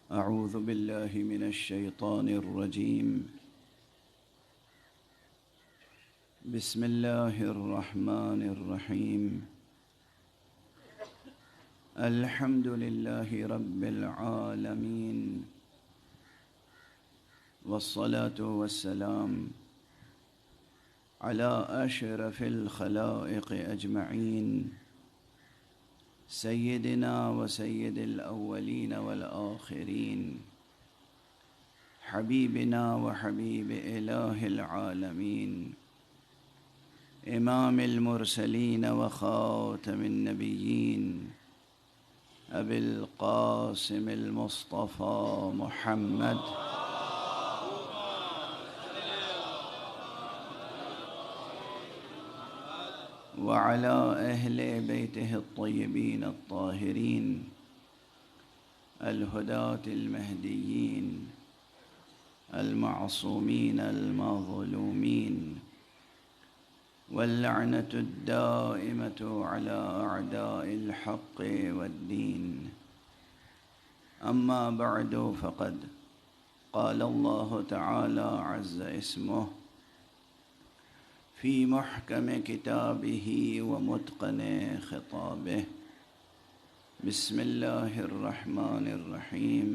أعوذ بالله من الشيطان الرجيم. بسم الله الرحمن الرحيم. الحمد لله رب العالمين، والصلاة والسلام على أشرف الخلائق أجمعين، سيدنا وسيد الأولين والآخرين، حبيبنا وحبيب إله العالمين، إمام المرسلين وخاتم النبيين، أبي القاسم المصطفى محمد وعلى أهل بيته الطيبين الطاهرين الهداة المهديين المعصومين المظلومين، واللعنة الدائمة على أعداء الحق والدين. أما بعد، فقد قال الله تعالى عز اسمه في محكم كتابه ومتقن خطابه: بسم الله الرحمن الرحيم.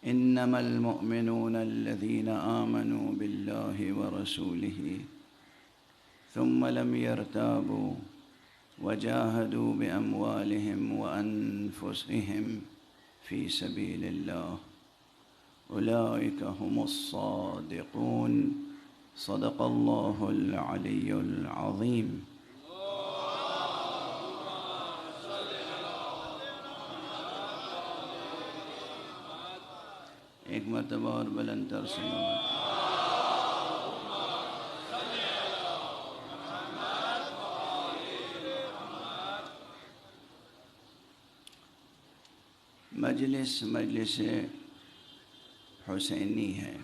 إنما المؤمنون الذين آمنوا بالله ورسوله ثم لم يرتابوا وجاهدوا بأموالهم وأنفسهم في سبيل الله، أولئك هم الصادقون. صدق الله العلي العظيم. ایک مرتبہ اور بلند تر سلام. مجلس حسینی ہے.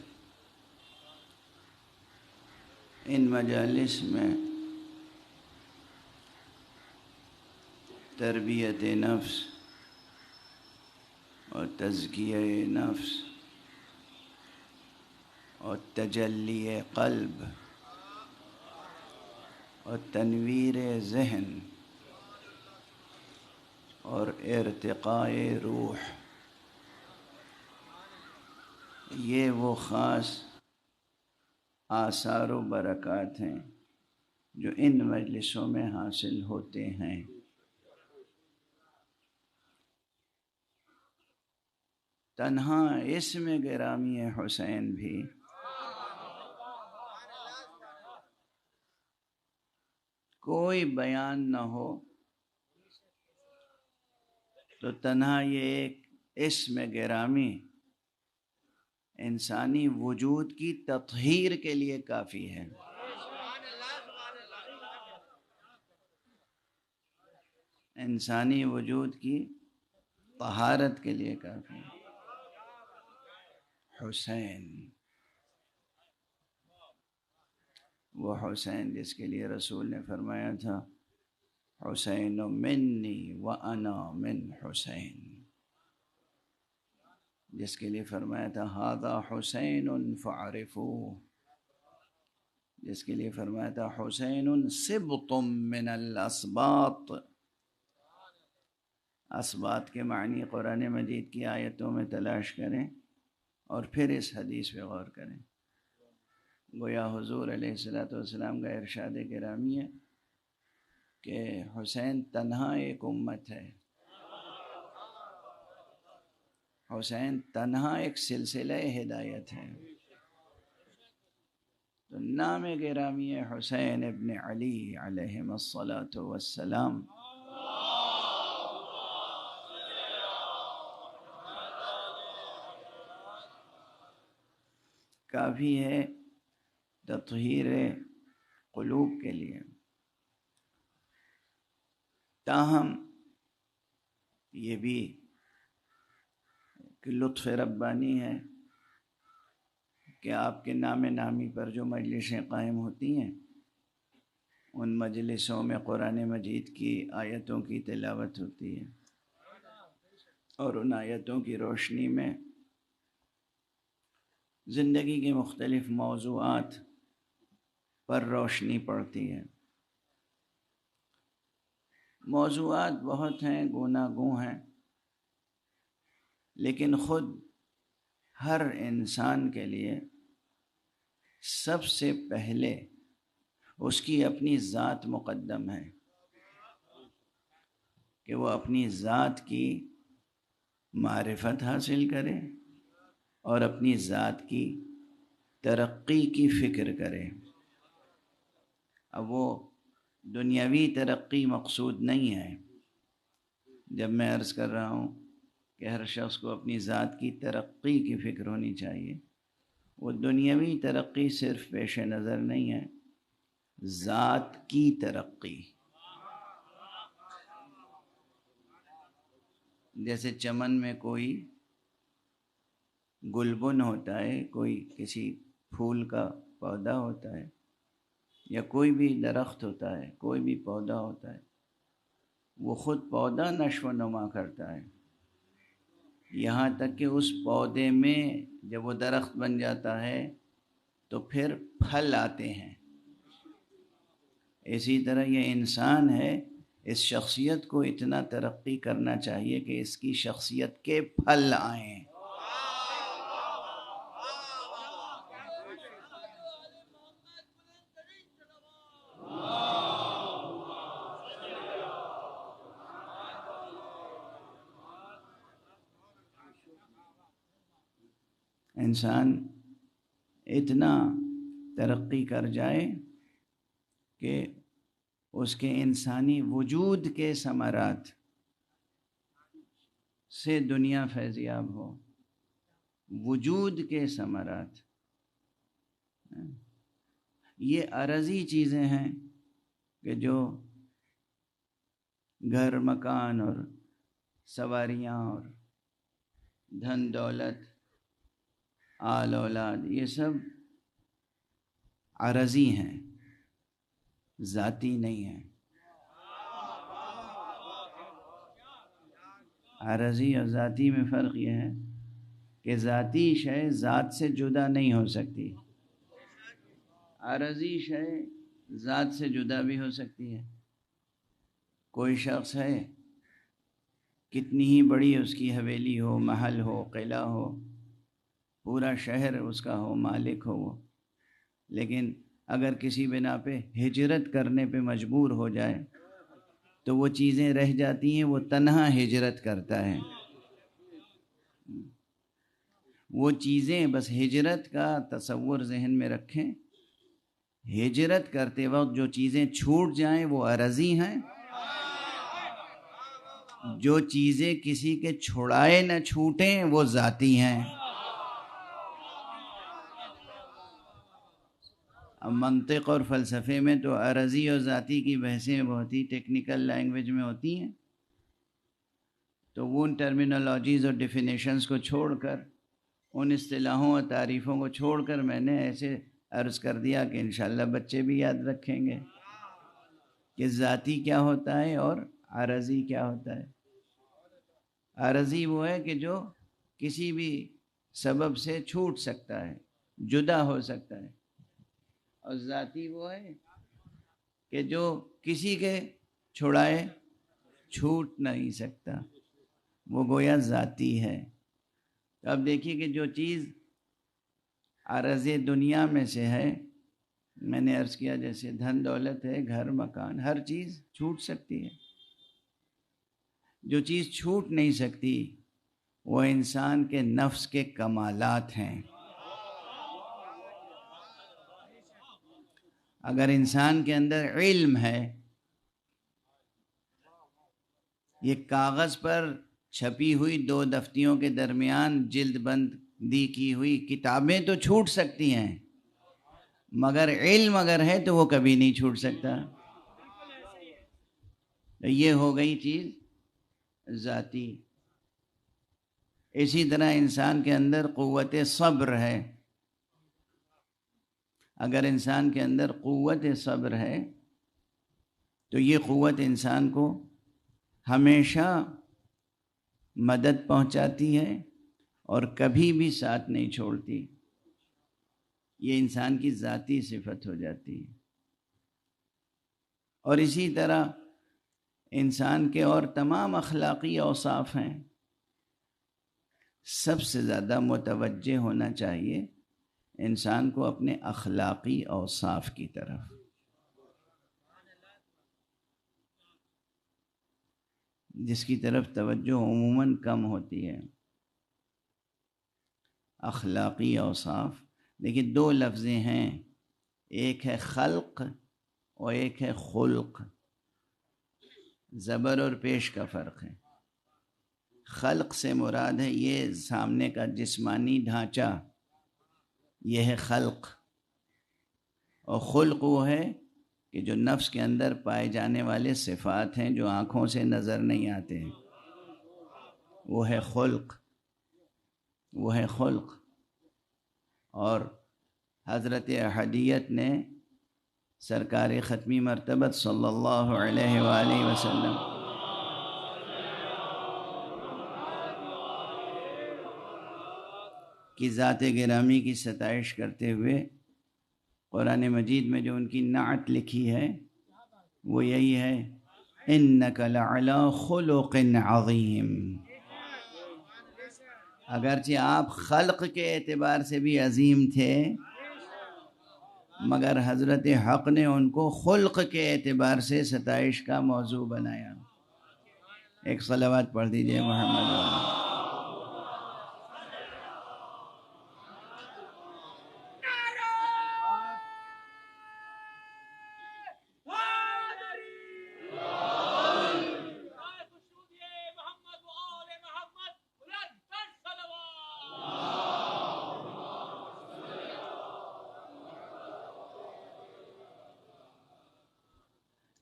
ان مجالس میں تربیت نفس اور تزکیہ نفس اور تجلی قلب اور تنویر ذہن اور ارتقاء روح، یہ وہ خاص آثار و برکات ہیں جو ان مجلسوں میں حاصل ہوتے ہیں. تنہا اسم گرامی حسین بھی کوئی بیان نہ ہو تو تنہا یہ ایک اسم گرامی انسانی وجود کی تطہیر کے لیے کافی ہے. انسانی وجود کی طہارت کے لیے کافی ہے. حسین، وہ حسین جس کے لیے رسول نے فرمایا تھا حسین منی وانا من حسین، جس کے لیے فرمایا تھا ھذا حسین فاعرفوہ، جس کے لیے فرمایا تھا حسین سبط من الاسباط. اسباط کے معنی قرآن مجید کی آیتوں میں تلاش کریں اور پھر اس حدیث پہ غور کریں. گویا حضور علیہ السلام کا ارشاد گرامی ہے کہ حسین تنہا ایک امت ہے، حسین تنہا ایک سلسلہ ہدایت ہے. تو نام گرامی حسین ابن علی علیہ الصلاۃ والسلام کافی ہے تطہیر قلوب کے لیے. تاہم یہ بھی کہ لطف ربانی ہے کہ آپ کے نام نامی پر جو مجلسیں قائم ہوتی ہیں ان مجلسوں میں قرآن مجید کی آیتوں کی تلاوت ہوتی ہے، اور ان آیتوں کی روشنی میں زندگی کے مختلف موضوعات پر روشنی پڑتی ہے۔ موضوعات بہت ہیں، گوناگوں ہیں، لیکن خود ہر انسان کے لیے سب سے پہلے اس کی اپنی ذات مقدم ہے، کہ وہ اپنی ذات کی معرفت حاصل کرے اور اپنی ذات کی ترقی کی فکر کرے۔ اب وہ دنیاوی ترقی مقصود نہیں ہے۔ جب میں عرض کر رہا ہوں کہ ہر شخص کو اپنی ذات کی ترقی کی فکر ہونی چاہیے، وہ دنیاوی ترقی صرف پیش نظر نہیں ہے، ذات کی ترقی۔ جیسے چمن میں کوئی گلبن ہوتا ہے، کوئی کسی پھول کا پودا ہوتا ہے، یا کوئی بھی درخت ہوتا ہے، کوئی بھی پودا ہوتا ہے، وہ خود پودا نشو و نما کرتا ہے، یہاں تک کہ اس پودے میں جب وہ درخت بن جاتا ہے تو پھر پھل آتے ہیں۔ اسی طرح یہ انسان ہے، اس شخصیت کو اتنا ترقی کرنا چاہیے کہ اس کی شخصیت کے پھل آئیں۔ انسان اتنا ترقی کر جائے کہ اس کے انسانی وجود کے ثمرات سے دنیا فیضیاب ہو، وجود کے ثمرات۔ یہ عرضی چیزیں ہیں کہ جو گھر مکان اور سواریاں اور دھن دولت آل اولاد، یہ سب عرضی ہیں، ذاتی نہیں ہیں۔ عرضی اور ذاتی میں فرق یہ ہے کہ ذاتی شے ذات سے جدا نہیں ہو سکتی، عرضی شے ذات سے جدا بھی ہو سکتی ہے۔ کوئی شخص ہے، کتنی ہی بڑی اس کی حویلی ہو، محل ہو، قلعہ ہو، پورا شہر اس کا ہو، مالک ہو وہ، لیکن اگر کسی بنا پہ ہجرت کرنے پہ مجبور ہو جائے تو وہ چیزیں رہ جاتی ہیں، وہ تنہا ہجرت کرتا ہے۔ وہ چیزیں بس ہجرت کا تصور ذہن میں رکھیں، ہجرت کرتے وقت جو چیزیں چھوٹ جائیں وہ عرضی ہیں، جو چیزیں کسی کے چھڑائے نہ چھوٹیں وہ ذاتی ہیں۔ اب منطق اور فلسفے میں تو عرضی اور ذاتی کی بحثیں بہت ہی ٹیکنیکل لینگویج میں ہوتی ہیں، تو وہ ان ٹرمینالوجیز اور ڈیفینیشنز کو چھوڑ کر، ان اصطلاحوں اور تعریفوں کو چھوڑ کر میں نے ایسے عرض کر دیا کہ انشاءاللہ بچے بھی یاد رکھیں گے کہ ذاتی کیا ہوتا ہے اور عرضی کیا ہوتا ہے۔ عرضی وہ ہے کہ جو کسی بھی سبب سے چھوٹ سکتا ہے، جدا ہو سکتا ہے، اور ذاتی وہ ہے کہ جو کسی کے چھڑائے چھوٹ نہیں سکتا، وہ گویا ذاتی ہے۔ اب دیکھیے کہ جو چیز عرض دنیا میں سے ہے، میں نے عرض کیا جیسے دھن دولت ہے، گھر مکان، ہر چیز چھوٹ سکتی ہے۔ جو چیز چھوٹ نہیں سکتی وہ انسان کے نفس کے کمالات ہیں۔ اگر انسان کے اندر علم ہے، یہ کاغذ پر چھپی ہوئی دو دفتیوں کے درمیان جلد بندی کی ہوئی کتابیں تو چھوٹ سکتی ہیں، مگر علم اگر ہے تو وہ کبھی نہیں چھوٹ سکتا۔ یہ ہو گئی چیز ذاتی۔ اسی طرح انسان کے اندر قوت صبر ہے۔ اگر انسان کے اندر قوت صبر ہے تو یہ قوت انسان کو ہمیشہ مدد پہنچاتی ہے اور کبھی بھی ساتھ نہیں چھوڑتی. یہ انسان کی ذاتی صفت ہو جاتی ہے. اور اسی طرح انسان کے اور تمام اخلاقی اوصاف ہیں، سب سے زیادہ متوجہ ہونا چاہیے انسان کو اپنے اخلاقی اوصاف کی طرف. جس کی طرف توجہ عموماً کم ہوتی ہے. اخلاقی اوصاف، لیکن دو لفظیں ہیں، ایک ہے خلق اور ایک ہے خلق. زبر اور پیش کا فرق ہے. خلق سے مراد ہے یہ سامنے کا جسمانی ڈھانچہ، یہ ہے خلق. اور خلق وہ ہے کہ جو نفس کے اندر پائے جانے والے صفات ہیں جو آنکھوں سے نظر نہیں آتے ہیں، وہ ہے خلق، وہ ہے خلق. اور حضرت احدیت نے سرکار ختمی مرتبت صلی اللہ علیہ وآلہ وسلم کی ذات گرامی کی ستائش کرتے ہوئے قرآن مجید میں جو ان کی نعت لکھی ہے وہ یہی ہے، اِنَّكَ لَعَلَىٰ خُلُقٍ عَظِيمٍ. اگرچہ آپ خلق کے اعتبار سے بھی عظیم تھے، مگر حضرت حق نے ان کو خلق کے اعتبار سے ستائش کا موضوع بنایا. ایک صلوات پڑھ دیجئے محمد والا.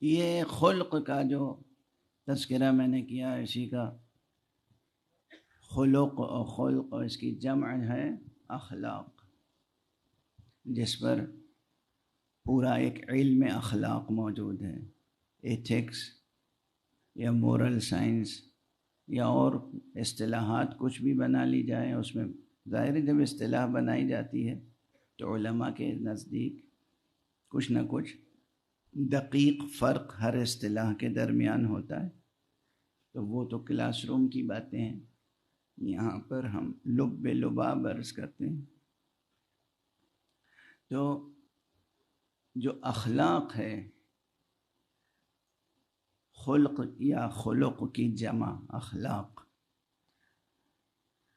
یہ خلق کا جو تذکرہ میں نے کیا، اسی کا خلق اور خلق، اور اس کی جمع ہے اخلاق، جس پر پورا ایک علم اخلاق موجود ہے. ایتھکس یا مورل سائنس یا اور اصطلاحات کچھ بھی بنا لی جائیں، اس میں ظاہر ہے جب اصطلاح بنائی جاتی ہے تو علماء کے نزدیک کچھ نہ کچھ دقیق فرق ہر اصطلاح کے درمیان ہوتا ہے. تو وہ تو کلاس روم کی باتیں ہیں، یہاں پر ہم لب لباب عرض کرتے ہیں. تو جو اخلاق ہے، خلق یا خلق کی جمع اخلاق،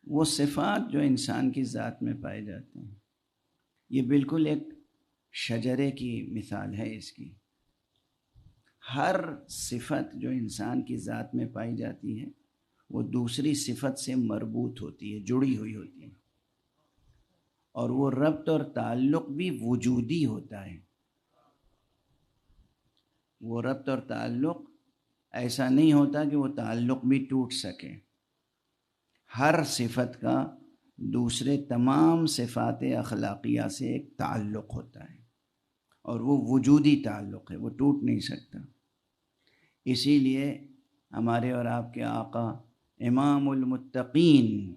وہ صفات جو انسان کی ذات میں پائے جاتے ہیں. یہ بالکل ایک شجرے کی مثال ہے اس کی. ہر صفت جو انسان کی ذات میں پائی جاتی ہے وہ دوسری صفت سے مربوط ہوتی ہے، جڑی ہوئی ہوتی ہے، اور وہ ربط اور تعلق بھی وجودی ہوتا ہے. وہ ربط اور تعلق ایسا نہیں ہوتا کہ وہ تعلق بھی ٹوٹ سکے. ہر صفت کا دوسرے تمام صفات اخلاقیہ سے ایک تعلق ہوتا ہے، اور وہ وجودی تعلق ہے، وہ ٹوٹ نہیں سکتا. اسی لیے ہمارے اور آپ کے آقا امام المتقین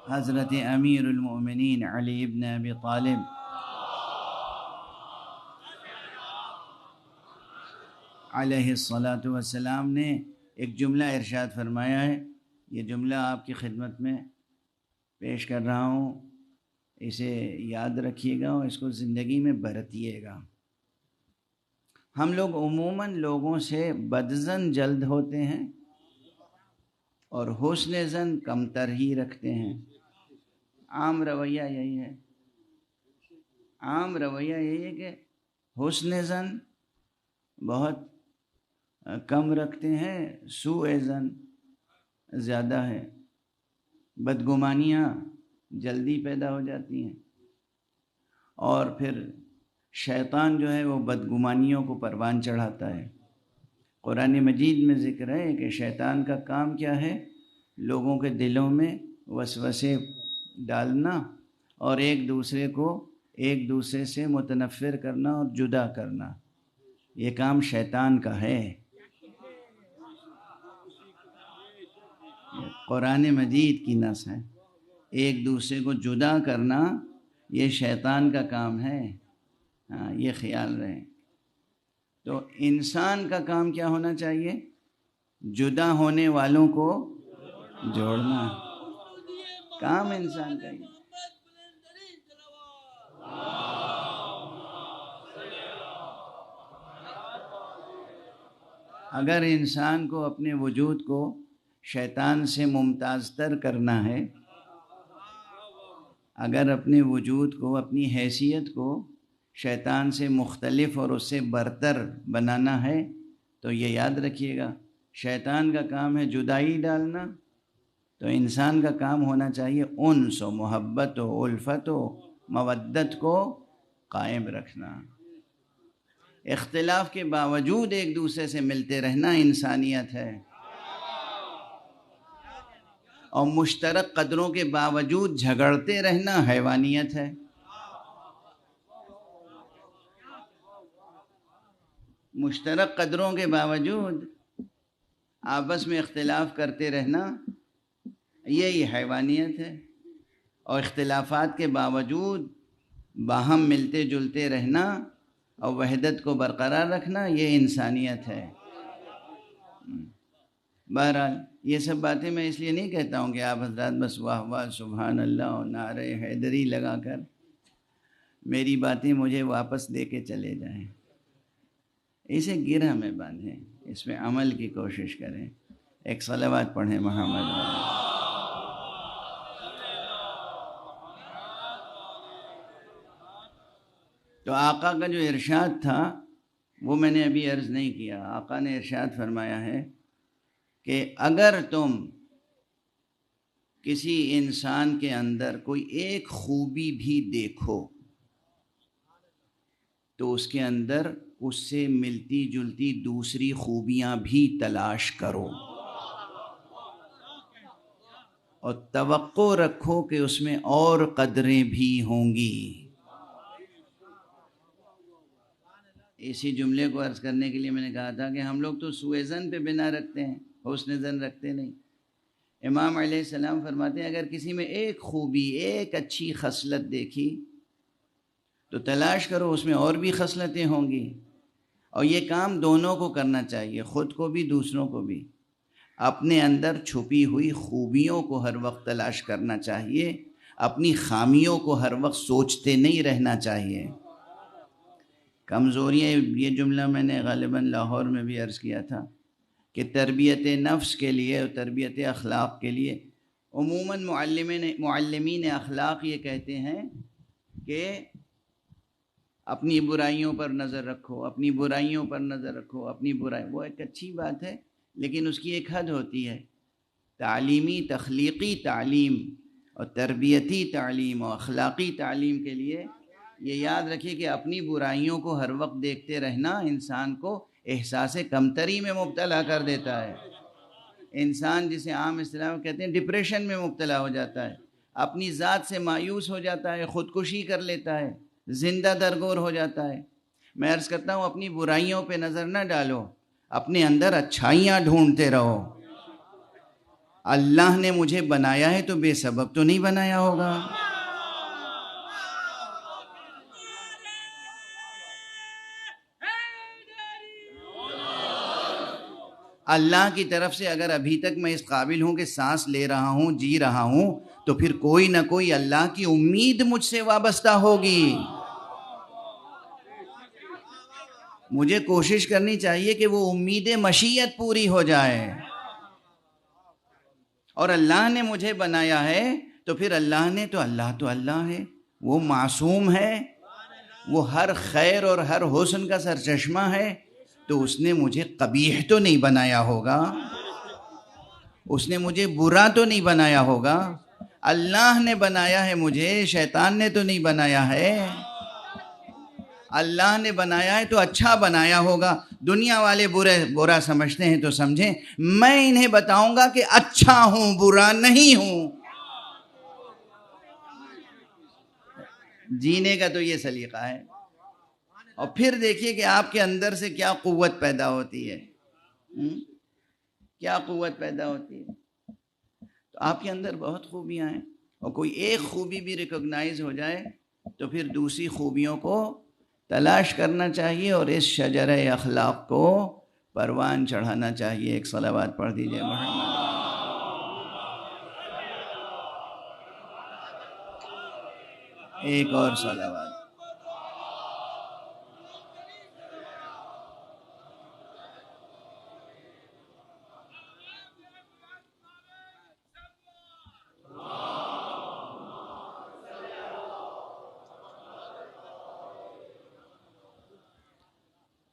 حضرت امیر المؤمنین علی ابن ابی طالب علیہ الصلاۃ والسلام نے ایک جملہ ارشاد فرمایا ہے. یہ جملہ آپ کی خدمت میں پیش کر رہا ہوں، اسے یاد رکھیے گا اور اس کو زندگی میں برتیے گا. ہم لوگ عموماً لوگوں سے بدظن جلد ہوتے ہیں اور حسن ظن کمتر ہی رکھتے ہیں. عام رویہ یہی ہے. عام رویہ یہی ہے کہ حسن ظن بہت کم رکھتے ہیں، سوء ظن زیادہ ہے. بدگمانیاں جلدی پیدا ہو جاتی ہیں، اور پھر شیطان جو ہے وہ بدگمانیوں کو پروان چڑھاتا ہے. قرآن مجید میں ذکر ہے کہ شیطان کا کام کیا ہے؟ لوگوں کے دلوں میں وسوسے ڈالنا اور ایک دوسرے سے متنفر کرنا اور جدا کرنا. یہ کام شیطان کا ہے۔ قرآن مجید کی نص ہے، ایک دوسرے کو جدا کرنا یہ شیطان کا کام ہے، ہاں یہ خیال رہے۔ تو انسان کا کام کیا ہونا چاہیے؟ جدا ہونے والوں کو جوڑنا، کام انسان کا ہی۔ اگر انسان کو اپنے وجود کو شیطان سے ممتاز تر کرنا ہے، اگر اپنے وجود کو، اپنی حیثیت کو شیطان سے مختلف اور اس سے برتر بنانا ہے، تو یہ یاد رکھیے گا شیطان کا کام ہے جدائی ڈالنا، تو انسان کا کام ہونا چاہیے انس و محبت و الفت و مودت کو قائم رکھنا۔ اختلاف کے باوجود ایک دوسرے سے ملتے رہنا انسانیت ہے، اور مشترک قدروں کے باوجود جھگڑتے رہنا حیوانیت ہے۔ مشترک قدروں کے باوجود آپس میں اختلاف کرتے رہنا یہی حیوانیت ہے، اور اختلافات کے باوجود باہم ملتے جلتے رہنا اور وحدت کو برقرار رکھنا یہ انسانیت ہے۔ بہرحال یہ سب باتیں میں اس لیے نہیں کہتا ہوں کہ آپ حضرات بس واہ واہ سبحان اللہ اور نعرہ حیدری لگا کر میری باتیں مجھے واپس دے کے چلے جائیں۔ اسے گرہ میں باندھیں، اس میں عمل کی کوشش کریں۔ ایک صلوات پڑھیں محمد علیہ۔ تو آقا کا جو ارشاد تھا وہ میں نے ابھی عرض نہیں کیا۔ آقا نے ارشاد فرمایا ہے کہ اگر تم کسی انسان کے اندر کوئی ایک خوبی بھی دیکھو تو اس کے اندر اس سے ملتی جلتی دوسری خوبیاں بھی تلاش کرو، اور توقع رکھو کہ اس میں اور قدریں بھی ہوں گی۔ اسی جملے کو عرض کرنے کے لیے میں نے کہا تھا کہ ہم لوگ تو سوء ظن پہ بنا رکھتے ہیں، حسن ظن رکھتے نہیں۔ امام علیہ السلام فرماتے ہیں اگر کسی میں ایک خوبی، ایک اچھی خصلت دیکھی تو تلاش کرو اس میں اور بھی خصلتیں ہوں گی، اور یہ کام دونوں کو کرنا چاہیے، خود کو بھی دوسروں کو بھی۔ اپنے اندر چھپی ہوئی خوبیوں کو ہر وقت تلاش کرنا چاہیے، اپنی خامیوں کو ہر وقت سوچتے نہیں رہنا چاہیے۔ کمزوریاں، یہ جملہ میں نے غالباً لاہور میں بھی عرض کیا تھا کہ تربیت نفس کے لیے اور تربیت اخلاق کے لیے عموماً معلمین اخلاق یہ کہتے ہیں کہ اپنی برائیوں پر نظر رکھو، اپنی برائیوں پر نظر رکھو، اپنی برائی۔ وہ ایک اچھی بات ہے لیکن اس کی ایک حد ہوتی ہے۔ تعلیمی تخلیقی تعلیم اور تربیتی تعلیم اور اخلاقی تعلیم کے لیے یہ یاد رکھیے کہ اپنی برائیوں کو ہر وقت دیکھتے رہنا انسان کو احساس کمتری میں مبتلا کر دیتا ہے۔ انسان جسے عام اصطلاح میں کہتے ہیں ڈپریشن میں مبتلا ہو جاتا ہے، اپنی ذات سے مایوس ہو جاتا ہے، خودکشی کر لیتا ہے، زندہ درگور ہو جاتا ہے۔ میں عرض کرتا ہوں اپنی برائیوں پہ نظر نہ ڈالو، اپنے اندر اچھائیاں ڈھونڈتے رہو۔ اللہ نے مجھے بنایا ہے تو بے سبب تو نہیں بنایا ہوگا۔ اللہ کی طرف سے اگر ابھی تک میں اس قابل ہوں کہ سانس لے رہا ہوں، جی رہا ہوں، تو پھر کوئی نہ کوئی اللہ کی امید مجھ سے وابستہ ہوگی۔ مجھے کوشش کرنی چاہیے کہ وہ امید مشیت پوری ہو جائے۔ اور اللہ نے مجھے بنایا ہے تو پھر اللہ ہے، وہ معصوم ہے، وہ ہر خیر اور ہر حسن کا سرچشمہ ہے، تو اس نے مجھے قبیح تو نہیں بنایا ہوگا، اس نے مجھے برا تو نہیں بنایا ہوگا۔ اللہ نے بنایا ہے مجھے، شیطان نے تو نہیں بنایا ہے۔ اللہ نے بنایا ہے تو اچھا بنایا ہوگا۔ دنیا والے برا سمجھتے ہیں تو سمجھیں، میں انہیں بتاؤں گا کہ اچھا ہوں، برا نہیں ہوں۔ جینے کا تو یہ سلیقہ ہے۔ اور پھر دیکھیے کہ آپ کے اندر سے کیا قوت پیدا ہوتی ہے، کیا قوت پیدا ہوتی ہے۔ تو آپ کے اندر بہت خوبیاں ہیں، اور کوئی ایک خوبی بھی ریکگنائز ہو جائے تو پھر دوسری خوبیوں کو تلاش کرنا چاہیے اور اس شجرہ اخلاق کو پروان چڑھانا چاہیے۔ ایک صلوات پڑھ دیجئے محمد۔ ایک اور صلوات۔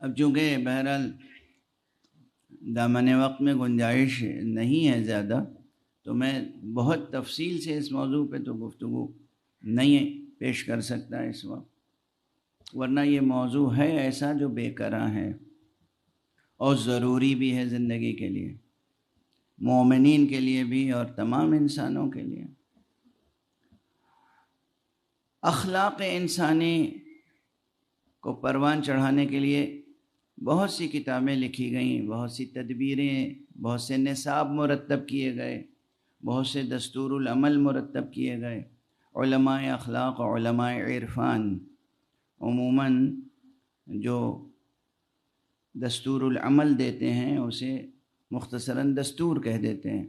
اب چونکہ بہرحال دامن وقت میں گنجائش نہیں ہے زیادہ، تو میں بہت تفصیل سے اس موضوع پہ تو گفتگو نہیں پیش کر سکتا اس وقت، ورنہ یہ موضوع ہے ایسا جو بے کراں ہے اور ضروری بھی ہے زندگی کے لیے، مومنین کے لیے بھی اور تمام انسانوں کے لیے۔ اخلاق انسانی کو پروان چڑھانے کے لیے بہت سی کتابیں لکھی گئیں، بہت سی تدبیریں، بہت سے نصاب مرتب کیے گئے، بہت سے دستور العمل مرتب کیے گئے۔ علماء اخلاق اور علماء عرفان عموماً جو دستور العمل دیتے ہیں اسے مختصراً دستور کہہ دیتے ہیں،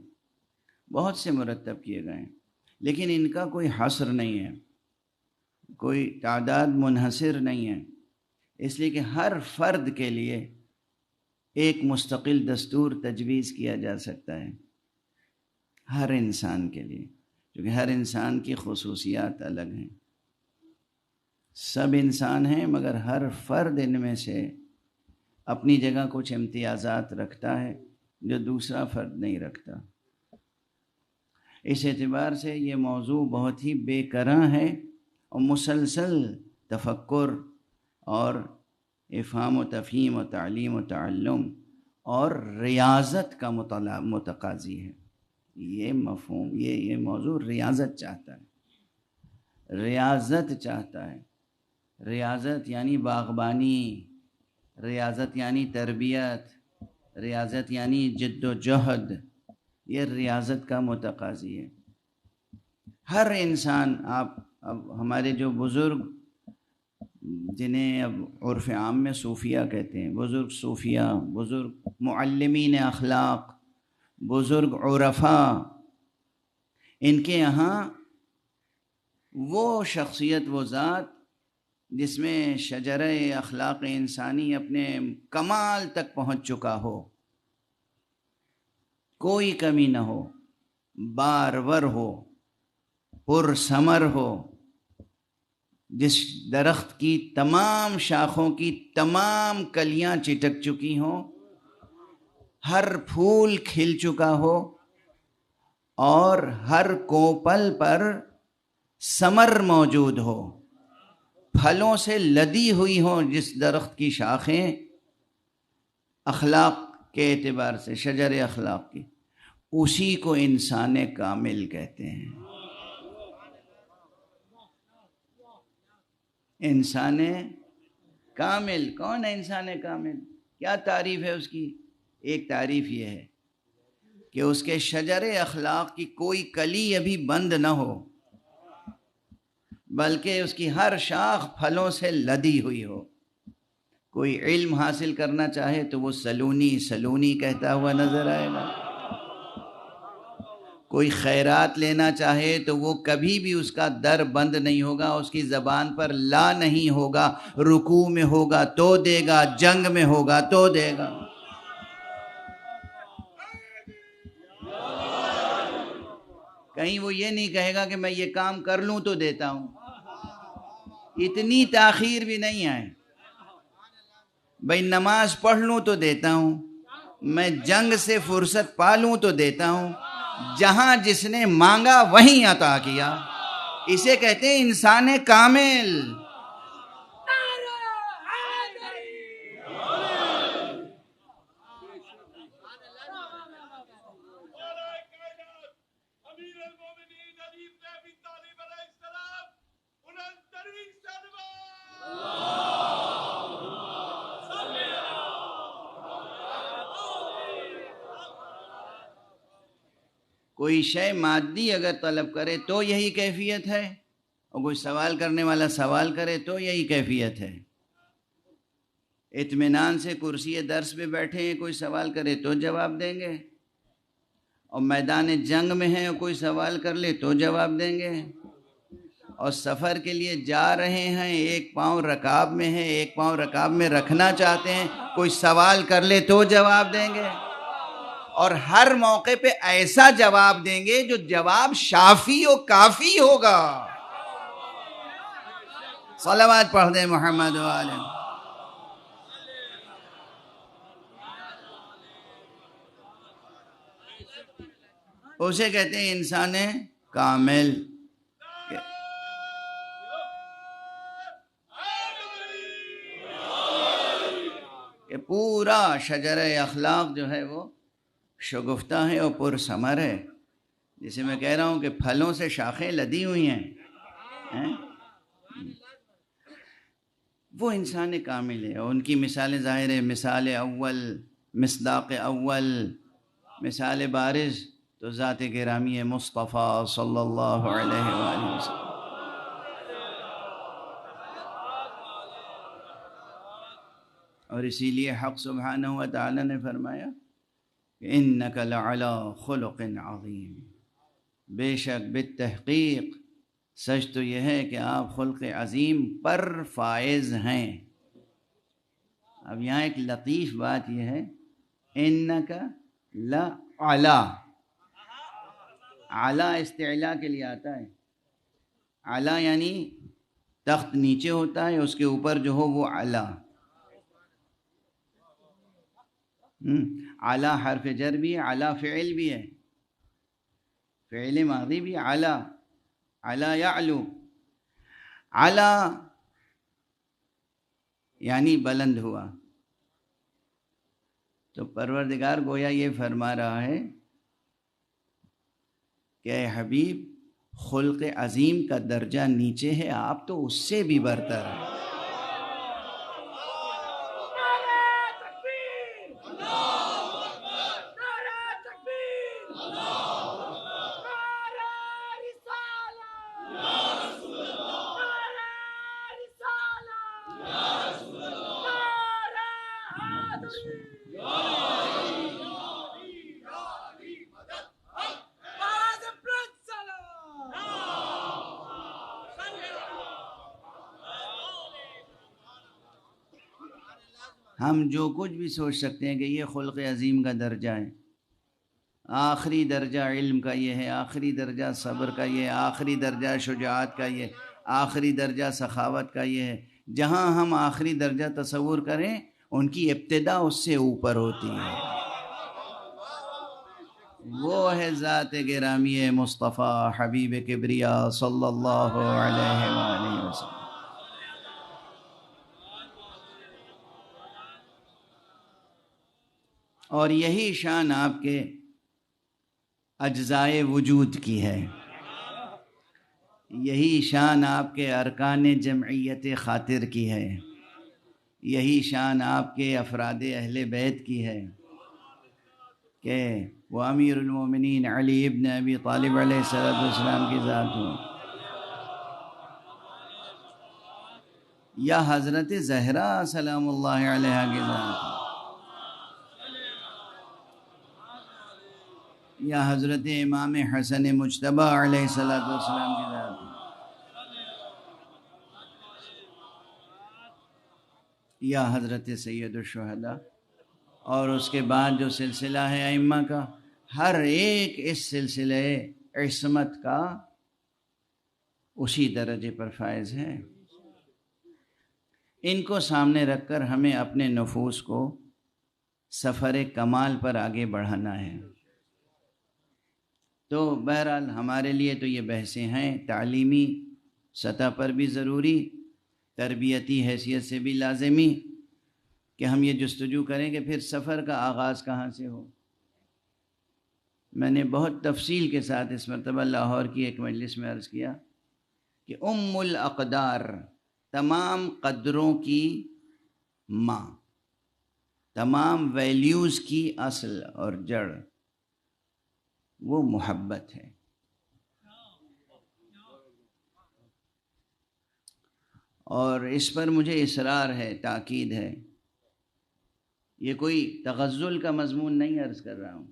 بہت سے مرتب کیے گئے ہیں، لیکن ان کا کوئی حصر نہیں ہے، کوئی تعداد منحصر نہیں ہے، اس لیے کہ ہر فرد کے لیے ایک مستقل دستور تجویز کیا جا سکتا ہے، ہر انسان کے لیے، کیونکہ ہر انسان کی خصوصیات الگ ہیں۔ سب انسان ہیں مگر ہر فرد ان میں سے اپنی جگہ کچھ امتیازات رکھتا ہے جو دوسرا فرد نہیں رکھتا۔ اس اعتبار سے یہ موضوع بہت ہی بے کراں ہے، اور مسلسل تفکر اور افہام و تفہیم و تعلیم و تعلم اور ریاضت کا متقاضی ہے۔ یہ مفہوم، یہ موضوع ریاضت چاہتا ہے، ریاضت چاہتا ہے۔ ریاضت یعنی باغبانی، ریاضت یعنی تربیت، ریاضت یعنی جد و جہد، یہ ریاضت کا متقاضی ہے۔ ہر انسان، آپ اب ہمارے جو بزرگ، جنہیں اب عرف عام میں صوفیہ کہتے ہیں، بزرگ صوفیہ، بزرگ معلمین اخلاق، بزرگ عرفاء، ان کے یہاں وہ شخصیت، وہ ذات جس میں شجرہ اخلاق انسانی اپنے کمال تک پہنچ چکا ہو، کوئی کمی نہ ہو، بارور ہو، پرثمر ہو، جس درخت کی تمام شاخوں کی تمام کلیاں چٹک چکی ہوں، ہر پھول کھل چکا ہو، اور ہر کوپل پر ثمر موجود ہو، پھلوں سے لدی ہوئی ہوں جس درخت کی شاخیں اخلاق کے اعتبار سے، شجر اخلاق کی، اسی کو انسان کامل کہتے ہیں۔ انسان کامل کون ہے؟ انسان کامل کیا تعریف ہے اس کی؟ ایک تعریف یہ ہے کہ اس کے شجر اخلاق کی کوئی کلی ابھی بند نہ ہو، بلکہ اس کی ہر شاخ پھلوں سے لدی ہوئی ہو۔ کوئی علم حاصل کرنا چاہے تو وہ سلونی سلونی کہتا ہوا نظر آئے گا، کوئی خیرات لینا چاہے تو وہ کبھی بھی اس کا در بند نہیں ہوگا، اس کی زبان پر لا نہیں ہوگا، رکوع میں ہوگا تو دے گا، جنگ میں ہوگا تو دے گا۔ کہیں وہ یہ نہیں کہے گا کہ میں یہ کام کر لوں تو دیتا ہوں، اتنی تاخیر بھی نہیں ہے۔ بھئی نماز پڑھ لوں تو دیتا ہوں، میں جنگ سے فرصت پا لوں تو دیتا ہوں، جہاں جس نے مانگا وہیں عطا کیا۔ اسے کہتے ہیں انسان کامل۔ کوئی شے مادی اگر طلب کرے تو یہی کیفیت ہے، اور کوئی سوال کرنے والا سوال کرے تو یہی کیفیت ہے۔ اطمینان سے کرسی درس پہ بیٹھے ہیں، کوئی سوال کرے تو جواب دیں گے، اور میدان جنگ میں ہیں اور کوئی سوال کر لے تو جواب دیں گے، اور سفر کے لیے جا رہے ہیں، ایک پاؤں رکاب میں ہے، ایک پاؤں رکاب میں رکھنا چاہتے ہیں، کوئی سوال کر لے تو جواب دیں گے، اور ہر موقع پہ ایسا جواب دیں گے جو جواب شافی و کافی ہوگا۔ صلوات پڑھ دیں محمد وآلہ۔ اسے کہتے ہیں انسان کامل، کہ پورا شجرہ اخلاق جو ہے وہ شگفتہ ہے اور پرثمر ہے، جسے میں کہہ رہا ہوں کہ پھلوں سے شاخیں لدی ہوئی ہیں۔ وہ انسان کامل ہے، اور ان کی مثال ظاہر ہے، مثال اول، مصداق اول، مثال بارز تو ذات گرامی مصطفیٰ صلی اللہ علیہ وآلہ وسلم۔ اور اسی لیے حق سبحانہ و تعالی نے فرمایا کہ انک لعلی خلق عظیم، بے شک بالتحقیق سچ تو یہ ہے کہ آپ خلق عظیم پر فائز ہیں۔ اب یہاں ایک لطیف بات یہ ہے، انک لعلی، اعلیٰ استعلاء کے لیے آتا ہے، اعلیٰ یعنی تخت نیچے ہوتا ہے، اس کے اوپر جو ہو وہ اعلیٰ۔ اعلیٰ حرف جر بھی ہے، اعلیٰ فعل بھی ہے، فعل ماضی بھی اعلیٰ، اعلیٰ یعلو، اعلیٰ یعنی بلند ہوا۔ تو پروردگار گویا یہ فرما رہا ہے کہ اے حبیب، خلق عظیم کا درجہ نیچے ہے، آپ تو اس سے بھی برتر ہیں۔ ہم جو کچھ بھی سوچ سکتے ہیں کہ یہ خلق عظیم کا درجہ ہے، آخری درجہ علم کا یہ ہے، آخری درجہ صبر کا یہ ہے، آخری درجہ شجاعت کا یہ، آخری درجہ سخاوت کا یہ ہے، جہاں ہم آخری درجہ تصور کریں ان کی ابتدا اس سے اوپر ہوتی ہے۔ وہ ہے ذات گرامی مصطفیٰ حبیب کبریا صلی اللہ علیہ وآلہ وسلم۔ اور یہی شان آپ کے اجزائے وجود کی ہے، یہی شان آپ کے ارکان جمعیت خاطر کی ہے، یہی شان آپ کے افراد اہل بیت کی ہے کہ وہ امیر المومنین علی ابن ابی طالب علیہ السلام کی ذات ہو، یا حضرت زہرا سلام اللہ علیہا کی ذات ہو، یا حضرت امام حسن مجتبی علیہ السلام کی ذات ہو، یا حضرت سید الشہداء، اور اس کے بعد جو سلسلہ ہے ائمہ کا، ہر ایک اس سلسلے عصمت کا اسی درجے پر فائز ہے۔ ان کو سامنے رکھ کر ہمیں اپنے نفوس کو سفر کمال پر آگے بڑھانا ہے۔ تو بہرحال ہمارے لیے تو یہ بحثیں ہیں، تعلیمی سطح پر بھی ضروری، تربیتی حیثیت سے بھی لازمی، کہ ہم یہ جستجو کریں کہ پھر سفر کا آغاز کہاں سے ہو۔ میں نے بہت تفصیل کے ساتھ اس مرتبہ لاہور کی ایک مجلس میں عرض کیا کہ ام الاقدار، تمام قدروں کی ماں، تمام ویلیوز کی اصل اور جڑ، وہ محبت ہے. اور اس پر مجھے اصرار ہے، تاکید ہے. یہ کوئی تغزل کا مضمون نہیں عرض کر رہا ہوں،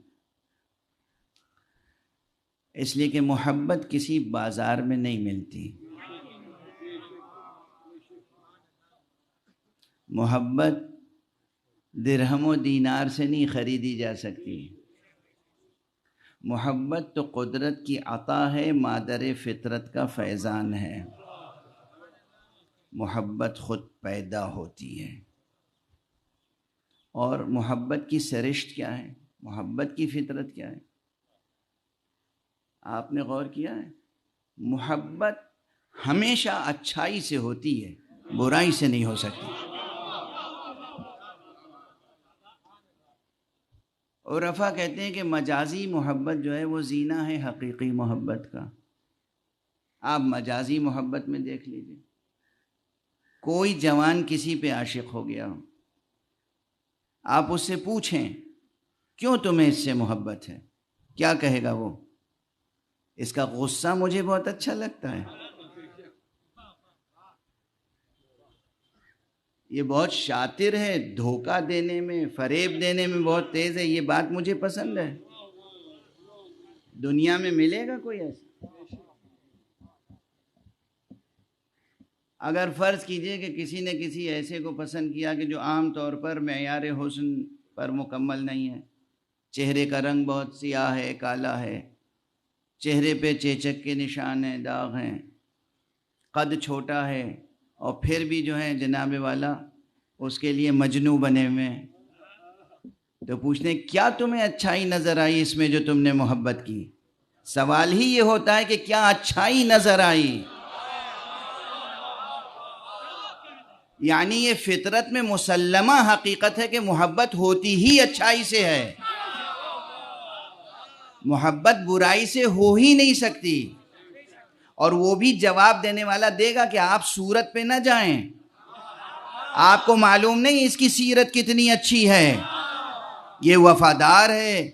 اس لیے کہ محبت کسی بازار میں نہیں ملتی. محبت درہم و دینار سے نہیں خریدی جا سکتی. محبت تو قدرت کی عطا ہے، مادر فطرت کا فیضان ہے. محبت خود پیدا ہوتی ہے. اور محبت کی سرشت کیا ہے، محبت کی فطرت کیا ہے؟ آپ نے غور کیا ہے؟ محبت ہمیشہ اچھائی سے ہوتی ہے، برائی سے نہیں ہو سکتی. اور عرفا کہتے ہیں کہ مجازی محبت جو ہے وہ زینہ ہے حقیقی محبت کا. آپ مجازی محبت میں دیکھ لیجئے، کوئی جوان کسی پہ عاشق ہو گیا ہو، آپ اس سے پوچھیں کیوں تمہیں اس سے محبت ہے، کیا کہے گا وہ؟ اس کا غصہ مجھے بہت اچھا لگتا ہے، یہ بہت شاطر ہے، دھوکہ دینے میں، فریب دینے میں بہت تیز ہے، یہ بات مجھے پسند ہے. دنیا میں ملے گا کوئی ایسا؟ اگر فرض کیجئے کہ کسی نے کسی ایسے کو پسند کیا کہ جو عام طور پر معیار حسن پر مکمل نہیں ہے، چہرے کا رنگ بہت سیاہ ہے، کالا ہے، چہرے پہ چیچک کے نشان ہیں، داغ ہیں، قد چھوٹا ہے، اور پھر بھی جو ہے جناب والا اس کے لیے مجنوں بنے ہوئے ہیں، تو پوچھتے ہیں کیا تمہیں اچھائی نظر آئی اس میں جو تم نے محبت کی؟ سوال ہی یہ ہوتا ہے کہ کیا اچھائی نظر آئی. یعنی یہ فطرت میں مسلمہ حقیقت ہے کہ محبت ہوتی ہی اچھائی سے ہے، محبت برائی سے ہو ہی نہیں سکتی. اور وہ بھی جواب دینے والا دے گا کہ آپ صورت پہ نہ جائیں، آپ کو معلوم نہیں اس کی سیرت کتنی اچھی ہے، یہ وفادار ہے،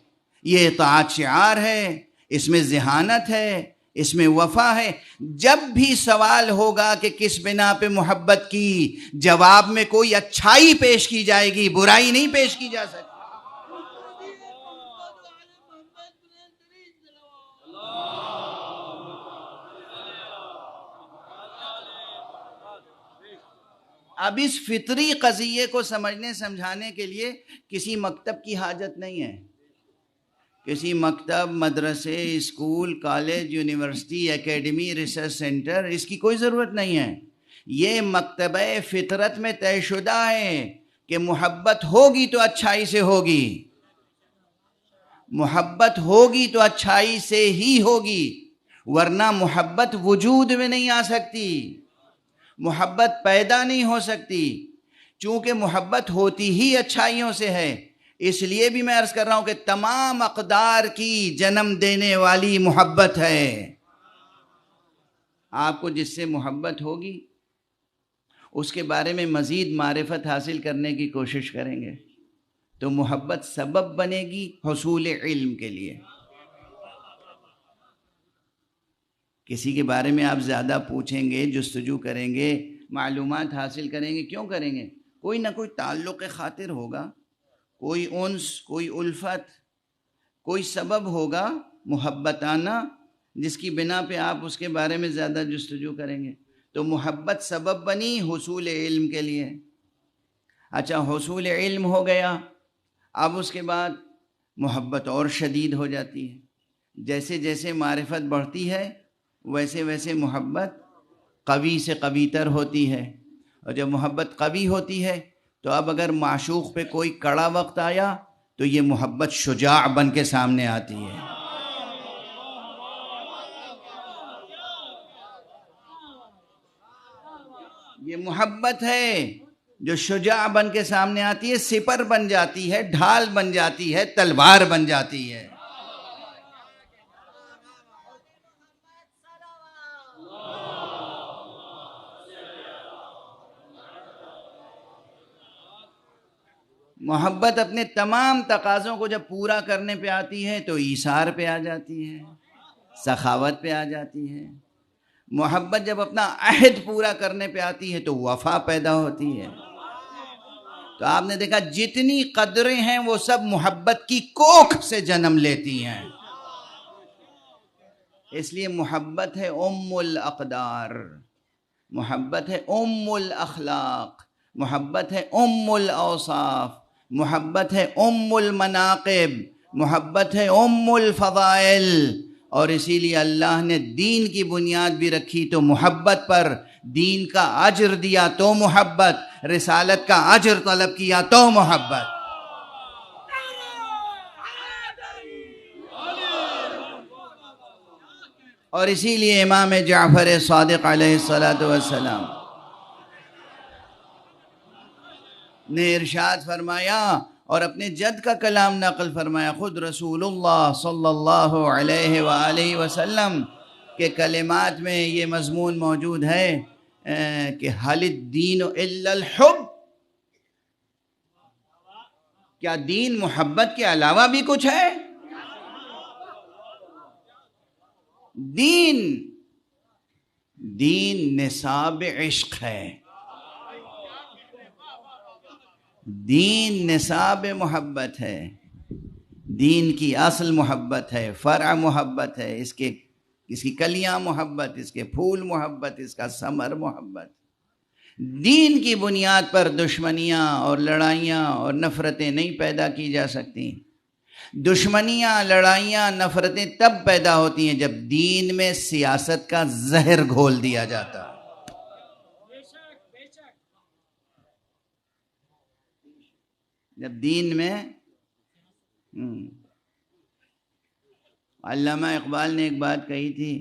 یہ اطاعت شعار ہے، اس میں ذہانت ہے، اس میں وفا ہے. جب بھی سوال ہوگا کہ کس بنا پہ محبت کی، جواب میں کوئی اچھائی پیش کی جائے گی، برائی نہیں پیش کی جا سکتی. اب اس فطری قضیے کو سمجھنے سمجھانے کے لیے کسی مکتب کی حاجت نہیں ہے. کسی مکتب، مدرسے، school, college, university, academy, research centre, اس کی کوئی ضرورت نہیں ہے. یہ مکتبہ فطرت میں طے شدہ ہے کہ محبت ہوگی تو اچھائی سے ہوگی، محبت ہوگی تو اچھائی سے ہی ہوگی، ورنہ محبت وجود میں نہیں آ سکتی، محبت پیدا نہیں ہو سکتی. چونکہ محبت ہوتی ہی اچھائیوں سے ہے، اس لیے بھی میں عرض کر رہا ہوں کہ تمام اقدار کی جنم دینے والی محبت ہے. آپ کو جس سے محبت ہوگی اس کے بارے میں مزید معرفت حاصل کرنے کی کوشش کریں گے تو محبت سبب بنے گی حصول علم کے لیے. کسی کے بارے میں آپ زیادہ پوچھیں گے، جستجو کریں گے، معلومات حاصل کریں گے، کیوں کریں گے؟ کوئی نہ کوئی تعلق خاطر ہوگا، کوئی انس، کوئی الفت، کوئی سبب ہوگا محبتانہ جس کی بنا پہ آپ اس کے بارے میں زیادہ جستجو کریں گے. تو محبت سبب بنی حصول علم کے لیے. اچھا، حصول علم ہو گیا، اب اس کے بعد محبت اور شدید ہو جاتی ہے. جیسے جیسے معرفت بڑھتی ہے ویسے ویسے محبت قوی سے قوی تر ہوتی ہے. اور جب محبت قوی ہوتی ہے تو اب اگر معشوق پہ کوئی کڑا وقت آیا تو یہ محبت شجاع بن کے سامنے آتی ہے. یہ محبت ہے جو شجاع بن کے سامنے آتی ہے، سپر بن جاتی ہے، ڈھال بن جاتی ہے، تلوار بن جاتی ہے. محبت اپنے تمام تقاضوں کو جب پورا کرنے پہ آتی ہے تو ایثار پہ آ جاتی ہے، سخاوت پہ آ جاتی ہے۔ محبت جب اپنا عہد پورا کرنے پہ آتی ہے تو وفا پیدا ہوتی ہے۔ تو آپ نے دیکھا جتنی قدریں ہیں وہ سب محبت کی کوکھ سے جنم لیتی ہیں۔ اس لیے محبت ہے ام الاقدار، محبت ہے ام الاخلاق، محبت ہے ام الاوصاف، محبت ہے ام المناقب، محبت ہے ام الفضائل۔ اور اسی لیے اللہ نے دین کی بنیاد بھی رکھی تو محبت پر، دین کا اجر دیا تو محبت، رسالت کا اجر طلب کیا تو محبت۔ اور اسی لیے امام جعفر صادق علیہ السلام نے ارشاد فرمایا اور اپنے جد کا کلام نقل فرمایا، خود رسول اللہ صلی اللہ علیہ وآلہ وسلم کے کلمات میں یہ مضمون موجود ہے کہ حل الدین الا الحب، کیا دین محبت کے علاوہ بھی کچھ ہے؟ دین نصاب عشق ہے، دین نصاب محبت ہے، دین کی اصل محبت ہے، فرع محبت ہے، اس کی کلیاں محبت، اس کے پھول محبت، اس کا ثمر محبت۔ دین کی بنیاد پر دشمنیاں اور لڑائیاں اور نفرتیں نہیں پیدا کی جا سکتی۔ دشمنیاں، لڑائیاں، نفرتیں تب پیدا ہوتی ہیں جب دین میں سیاست کا زہر گھول دیا جاتا ہے۔ جب دین میں علامہ اقبال نے ایک بات کہی تھی،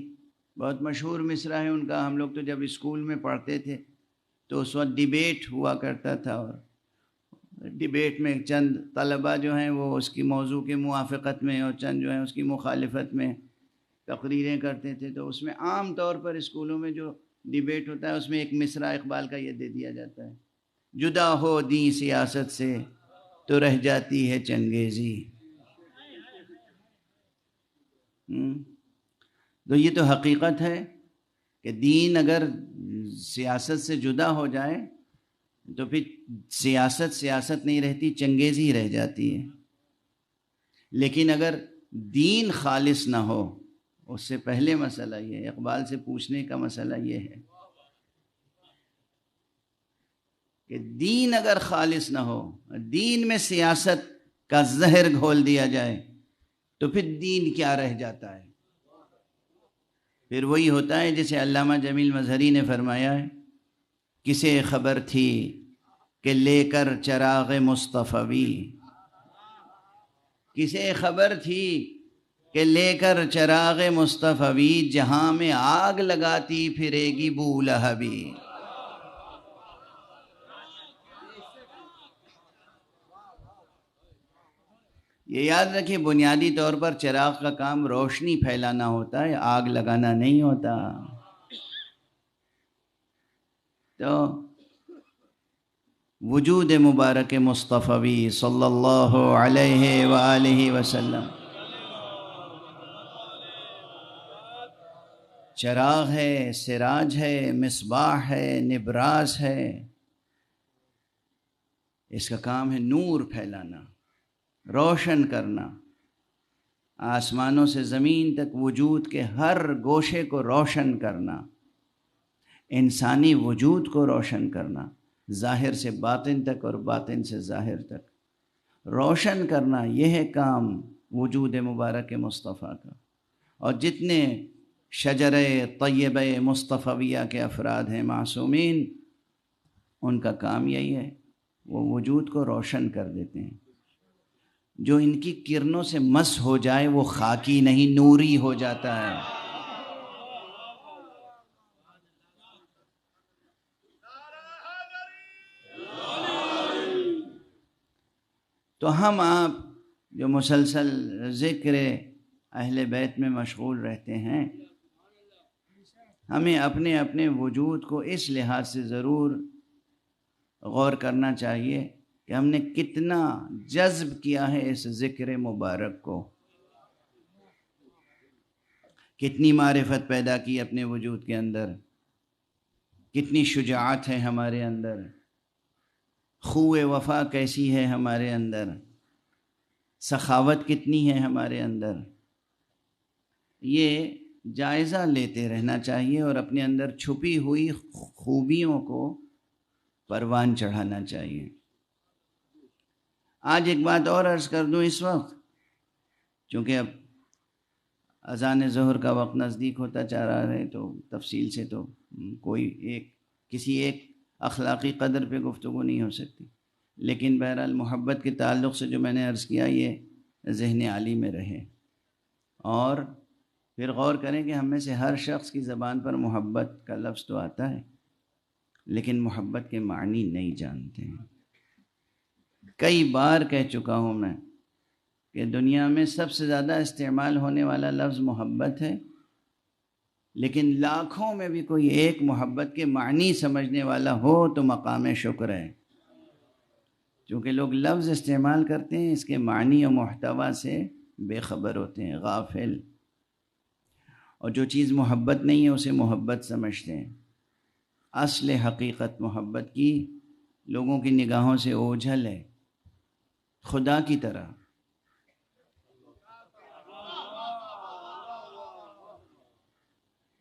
بہت مشہور مصرع ہے ان کا، ہم لوگ تو جب اسکول میں پڑھتے تھے تو اس وقت ڈیبیٹ ہوا کرتا تھا، اور ڈیبیٹ میں چند طلبہ جو ہیں وہ اس کی موضوع کے موافقت میں اور چند جو ہیں اس کی مخالفت میں تقریریں کرتے تھے۔ تو اس میں عام طور پر اسکولوں میں جو ڈیبیٹ ہوتا ہے اس میں ایک مصرع اقبال کا یہ دے دیا جاتا ہے، جدا ہو دین سیاست سے تو رہ جاتی ہے چنگیزی۔ تو یہ تو حقیقت ہے کہ دین اگر سیاست سے جدا ہو جائے تو پھر سیاست نہیں رہتی، چنگیزی رہ جاتی ہے۔ لیکن اگر دین خالص نہ ہو، اس سے پہلے مسئلہ یہ ہے، اقبال سے پوچھنے کا مسئلہ یہ ہے کہ دین اگر خالص نہ ہو، دین میں سیاست کا زہر گھول دیا جائے تو پھر دین کیا رہ جاتا ہے؟ پھر وہی ہوتا ہے جسے علامہ جمیل مظہری نے فرمایا ہے، کسے خبر تھی کہ لے کر چراغ مصطفی، کسے خبر تھی کہ لے کر چراغ مصطفی، جہاں میں آگ لگاتی پھرے گی بولہبی۔ یہ یاد رکھیں، بنیادی طور پر چراغ کا کام روشنی پھیلانا ہوتا ہے، آگ لگانا نہیں ہوتا۔ تو وجود مبارک مصطفی صلی اللہ علیہ وآلہ وسلم چراغ ہے، سراج ہے، مصباح ہے، نبراس ہے۔ اس کا کام ہے نور پھیلانا، روشن کرنا، آسمانوں سے زمین تک وجود کے ہر گوشے کو روشن کرنا، انسانی وجود کو روشن کرنا، ظاہر سے باطن تک اور باطن سے ظاہر تک روشن کرنا، یہ ہے کام وجود مبارک مصطفیٰ کا۔ اور جتنے شجرہ طیبہ مصطفیہ کے افراد ہیں معصومین، ان کا کام یہی ہے، وہ وجود کو روشن کر دیتے ہیں۔ جو ان کی کرنوں سے مس ہو جائے وہ خاکی نہیں، نوری ہو جاتا ہے۔ تو ہم آپ جو مسلسل ذکر اہل بیت میں مشغول رہتے ہیں، ہمیں اپنے اپنے وجود کو اس لحاظ سے ضرور غور کرنا چاہیے کہ ہم نے کتنا جذب کیا ہے اس ذکر مبارک کو، کتنی معرفت پیدا کی اپنے وجود کے اندر، کتنی شجاعت ہے ہمارے اندر، خوء وفا کیسی ہے ہمارے اندر، سخاوت کتنی ہے ہمارے اندر. یہ جائزہ لیتے رہنا چاہیے اور اپنے اندر چھپی ہوئی خوبیوں کو پروان چڑھانا چاہیے. آج ایک بات اور عرض کر دوں اس وقت، چونکہ اب اذان ظہر کا وقت نزدیک ہوتا چلا رہا ہے تو تفصیل سے تو کسی ایک اخلاقی قدر پہ گفتگو نہیں ہو سکتی، لیکن بہرحال محبت کے تعلق سے جو میں نے عرض کیا یہ ذہن عالی میں رہے. اور پھر غور کریں کہ ہم میں سے ہر شخص کی زبان پر محبت کا لفظ تو آتا ہے، لیکن محبت کے معنی نہیں جانتے ہیں. کئی بار کہہ چکا ہوں میں کہ دنیا میں سب سے زیادہ استعمال ہونے والا لفظ محبت ہے، لیکن لاکھوں میں بھی کوئی ایک محبت کے معنی سمجھنے والا ہو تو مقام شکر ہے. چونکہ لوگ لفظ استعمال کرتے ہیں، اس کے معنی و محتوا سے بے خبر ہوتے ہیں، غافل، اور جو چیز محبت نہیں ہے اسے محبت سمجھتے ہیں. اصل حقیقت محبت کی لوگوں کی نگاہوں سے اوجھل ہے، خدا کی طرح.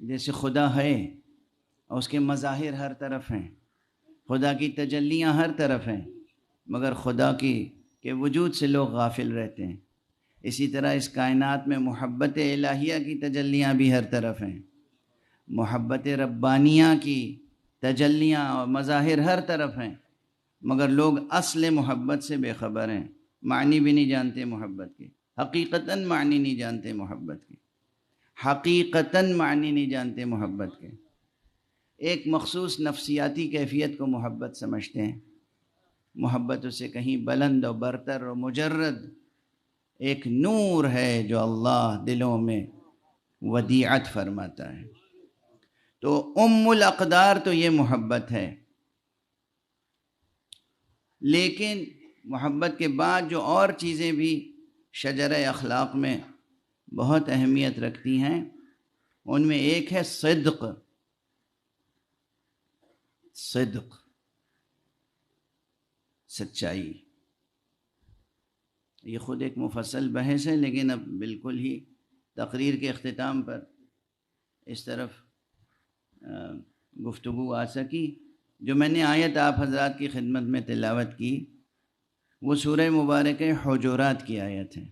جیسے خدا ہے اور اس کے مظاہر ہر طرف ہیں، خدا کی تجلیاں ہر طرف ہیں، مگر خدا کے وجود سے لوگ غافل رہتے ہیں. اسی طرح اس کائنات میں محبت الہیہ کی تجلیاں بھی ہر طرف ہیں، محبت ربانیہ کی تجلیاں اور مظاہر ہر طرف ہیں، مگر لوگ اصل محبت سے بے خبر ہیں، معنی بھی نہیں جانتے محبت کے، حقیقتاً معنی نہیں جانتے محبت کے، حقیقتاً معنی نہیں جانتے محبت کے. ایک مخصوص نفسیاتی کیفیت کو محبت سمجھتے ہیں. محبت اسے کہیں بلند و برتر و مجرد ایک نور ہے جو اللہ دلوں میں ودیعت فرماتا ہے. تو ام الاقدار تو یہ محبت ہے. لیکن محبت کے بعد جو اور چیزیں بھی شجرہ اخلاق میں بہت اہمیت رکھتی ہیں، ان میں ایک ہے صدق. صدق، سچائی. یہ خود ایک مفصل بحث ہے، لیکن اب بالکل ہی تقریر کے اختتام پر اس طرف گفتگو آ سکی. جو میں نے آیت آپ حضرات کی خدمت میں تلاوت کی وہ سورہ مبارکہ حجرات کی آیت ہے.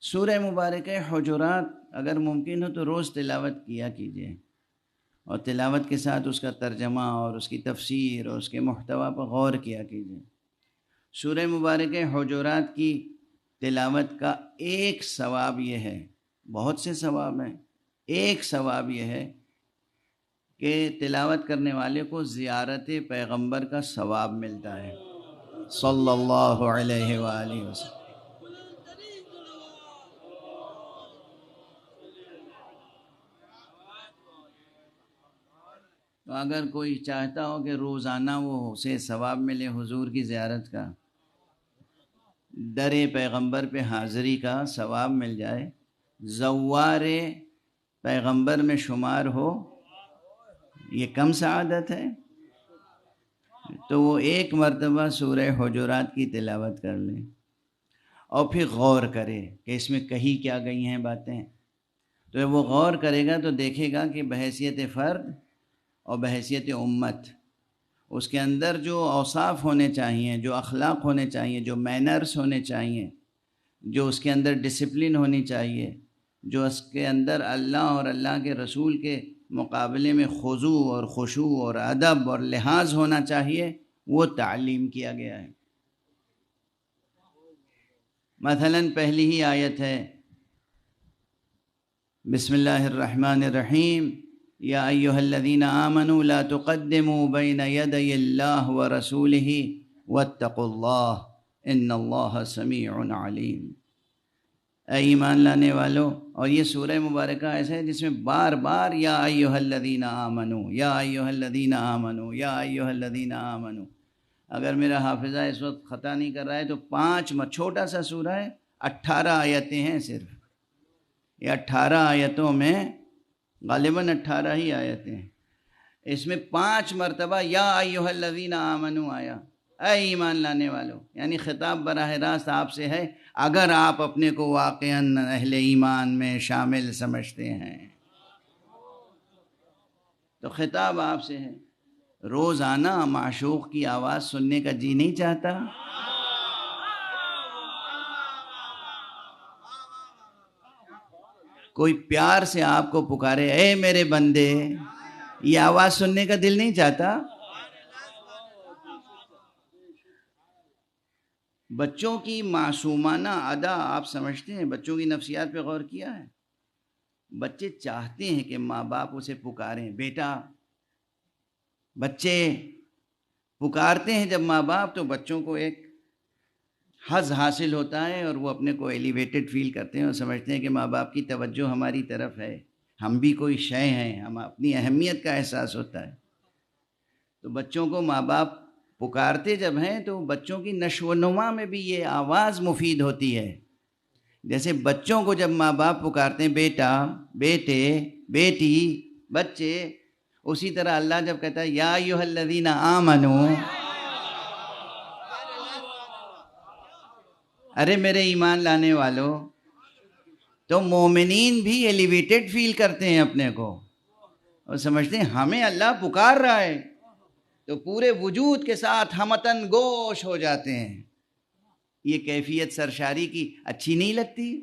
سورہ مبارکہ حجرات اگر ممکن ہو تو روز تلاوت کیا کیجیے، اور تلاوت کے ساتھ اس کا ترجمہ اور اس کی تفسیر اور اس کے محتوا پر غور کیا کیجیے. سورہ مبارکہ حجرات کی تلاوت کا ایک ثواب یہ ہے، بہت سے ثواب ہیں، ایک ثواب یہ ہے کہ تلاوت کرنے والے کو زیارت پیغمبر کا ثواب ملتا ہے صلی اللہ علیہ وآلہ وسلم. تو اگر کوئی چاہتا ہو کہ روزانہ وہ اسے ثواب ملے حضور کی زیارت کا، در پیغمبر پہ حاضری کا ثواب مل جائے، زوار پیغمبر میں شمار ہو، یہ کم سعادت ہے. تو وہ ایک مرتبہ سورہ حجرات کی تلاوت کر لیں اور پھر غور کرے کہ اس میں کہی کیا گئی ہیں باتیں. تو وہ غور کرے گا تو دیکھے گا کہ بحیثیت فرد اور بحیثیت امت اس کے اندر جو اوصاف ہونے چاہیے، جو اخلاق ہونے چاہیے، جو مینرز ہونے چاہیے، جو اس کے اندر ڈسپلن ہونی چاہیے، جو اس کے اندر اللہ اور اللہ کے رسول کے مقابلے میں خضوع اور خشوع اور ادب اور لحاظ ہونا چاہیے، وہ تعلیم کیا گیا ہے. مثلا پہلی ہی آیت ہے بسم اللہ الرحمن الرحیم، یا ایہا الذین آمنوا لا تقدموا بین یدی اللہ ورسولہ واتقوا اللہ ان اللہ سمیع علیم. اے ایمان لانے والو، اور یہ سورہ مبارکہ ایسا ہے جس میں بار بار یا ایہا الذین آمنوا، یا ایہا الذین آمنوا، یا ایہا الذین آمنوا، اگر میرا حافظہ اس وقت خطا نہیں کر رہا ہے تو 5 چھوٹا سا سورہ ہے، 18 آیتیں ہیں صرف. یہ 18 آیتوں میں غالباً 18 ہی آیتیں ہیں. اس میں 5 مرتبہ یا ایھا الذین آمنوا آیا، اے ایمان لانے والو، یعنی خطاب براہ راست آپ سے ہے اگر آپ اپنے کو واقعاً اہل ایمان میں شامل سمجھتے ہیں تو خطاب آپ سے ہے. روزانہ معشوق کی آواز سننے کا جی نہیں چاہتا؟ کوئی پیار سے آپ کو پکارے اے میرے بندے، یہ آواز سننے کا دل نہیں چاہتا؟ بچوں کی معصومانہ ادا آپ سمجھتے ہیں؟ بچوں کی نفسیات پہ غور کیا ہے؟ بچے چاہتے ہیں کہ ماں باپ اسے پکاریں بیٹا. بچے پکارتے ہیں جب ماں باپ تو بچوں کو ایک حظ حاصل ہوتا ہے اور وہ اپنے کو ایلیویٹڈ فیل کرتے ہیں اور سمجھتے ہیں کہ ماں باپ کی توجہ ہماری طرف ہے، ہم بھی کوئی شے ہیں، ہم اپنی اہمیت کا احساس ہوتا ہے. تو بچوں کو ماں باپ پکارتے جب ہیں تو بچوں کی نشو و نما میں بھی یہ آواز مفید ہوتی ہے. جیسے بچوں کو جب ماں باپ پکارتے ہیں بیٹا، بیٹے، بیٹی، بچے، اسی طرح اللہ جب کہتا ہے یا ایھا الذین آمنو، ارے میرے ایمان لانے والو، تو مومنین بھی ایلیویٹڈ فیل کرتے ہیں اپنے کو اور سمجھتے ہیں ہمیں اللہ پکار رہا ہے تو پورے وجود کے ساتھ ہمتن گوش ہو جاتے ہیں. یہ کیفیت سرشاری کی اچھی نہیں لگتی؟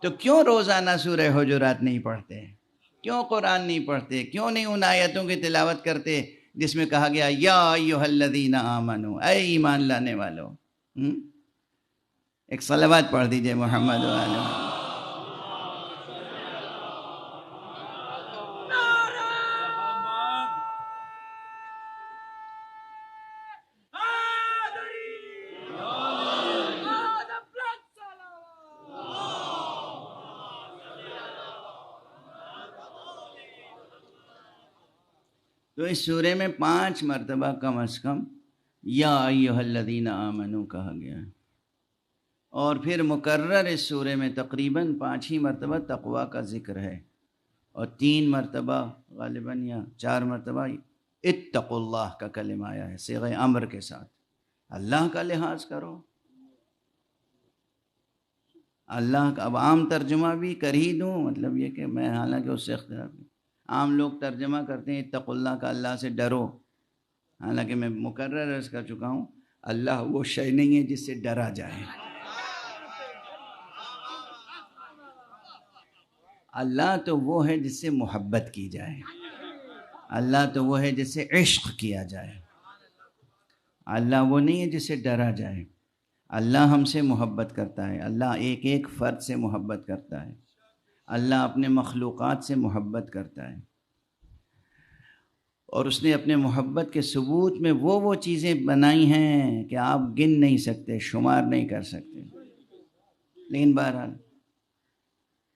تو کیوں روزانہ سورہ حجرات نہیں پڑھتے؟ کیوں قرآن نہیں پڑھتے؟ کیوں نہیں ان آیتوں کی تلاوت کرتے جس میں کہا گیا یا ایھا الذین آمنو، اے ایمان لانے والو؟ ایک صلوات پڑھ دیجئے محمد وعلی. تو اس سورے میں 5 مرتبہ کم از کم یا ایھا الذین آمنو کہا گیا ہے، اور پھر مکرر اس سورے میں تقریباً 5 ہی مرتبہ تقویٰ کا ذکر ہے، اور 3 مرتبہ غالباً یا 4 مرتبہ اتقوا اللہ کا کلمہ آیا ہے صیغہ امر کے ساتھ. اللہ کا لحاظ کرو. اللہ کا اب عام ترجمہ بھی کر ہی دوں، مطلب یہ کہ میں حالانکہ اس سے اختلاف نہیں. عام لوگ ترجمہ کرتے ہیں اتقوا اللہ کا اللہ سے ڈرو، حالانکہ میں مکرر عرض کر چکا ہوں اللہ وہ شے نہیں ہے جس سے ڈرا جائے. اللہ تو وہ ہے جس سے محبت کی جائے، اللہ تو وہ ہے جس سے عشق کیا جائے. اللہ وہ نہیں ہے جس سے ڈرا جائے. اللہ ہم سے محبت کرتا ہے، اللہ ایک ایک فرد سے محبت کرتا ہے، اللہ اپنے مخلوقات سے محبت کرتا ہے، اور اس نے اپنے محبت کے ثبوت میں وہ چیزیں بنائی ہیں کہ آپ گن نہیں سکتے، شمار نہیں کر سکتے. لیکن بہرحال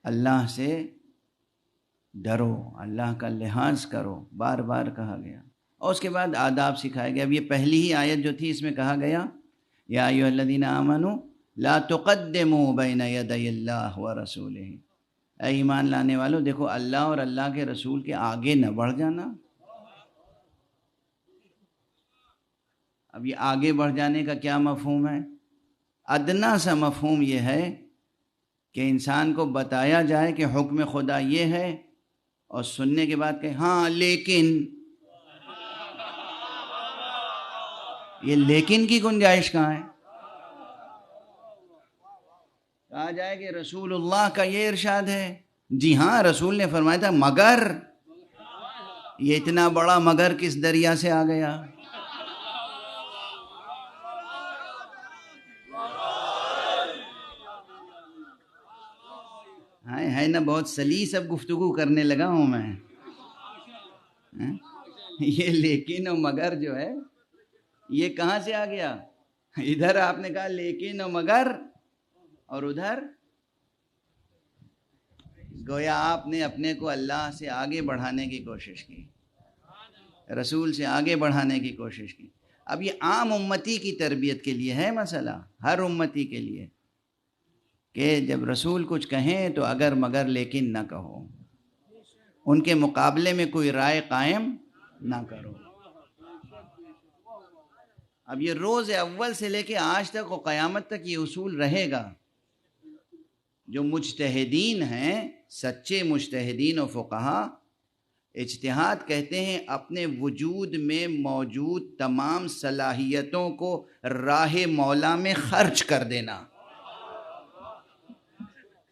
اللہ سے ڈرو، اللہ کا لحاظ کرو، بار بار کہا گیا. اور اس کے بعد آداب سکھائے گئے. اب یہ پہلی ہی آیت جو تھی اس میں کہا گیا یا ایھا الذین آمنوا لا تقدموا بین یدی اللہ ورسولہ، اے ایمان لانے والو دیکھو اللہ اور اللہ کے رسول کے آگے نہ بڑھ جانا. اب یہ آگے بڑھ جانے کا کیا مفہوم ہے؟ ادنا سا مفہوم یہ ہے کہ انسان کو بتایا جائے کہ حکم خدا یہ ہے اور سننے کے بعد کہ ہاں لیکن، یہ لیکن کی گنجائش کہاں ہے؟ کہا جائے کہ رسول اللہ کا یہ ارشاد ہے، جی ہاں رسول نے فرمایا تھا مگر، یہ اتنا بڑا مگر کس دریا سے آ گیا؟ ہے نا بہت سلیس اب گفتگو کرنے لگا ہوں میں. یہ لیکن اور مگر جو ہے یہ کہاں سے آ گیا؟ ادھر آپ نے کہا لیکن اور مگر، اور ادھر گویا آپ نے اپنے کو اللہ سے آگے بڑھانے کی کوشش کی، رسول سے آگے بڑھانے کی کوشش کی. اب یہ عام امتی کی تربیت کے لیے ہے مسئلہ، ہر امتی کے لیے، کہ جب رسول کچھ کہیں تو اگر مگر لیکن نہ کہو، ان کے مقابلے میں کوئی رائے قائم نہ کرو۔ اب یہ روز اول سے لے کے آج تک و قیامت تک یہ اصول رہے گا۔ جو مجتہدین ہیں، سچے مجتہدین و فقہا، اجتہاد کہتے ہیں اپنے وجود میں موجود تمام صلاحیتوں کو راہ مولا میں خرچ کر دینا،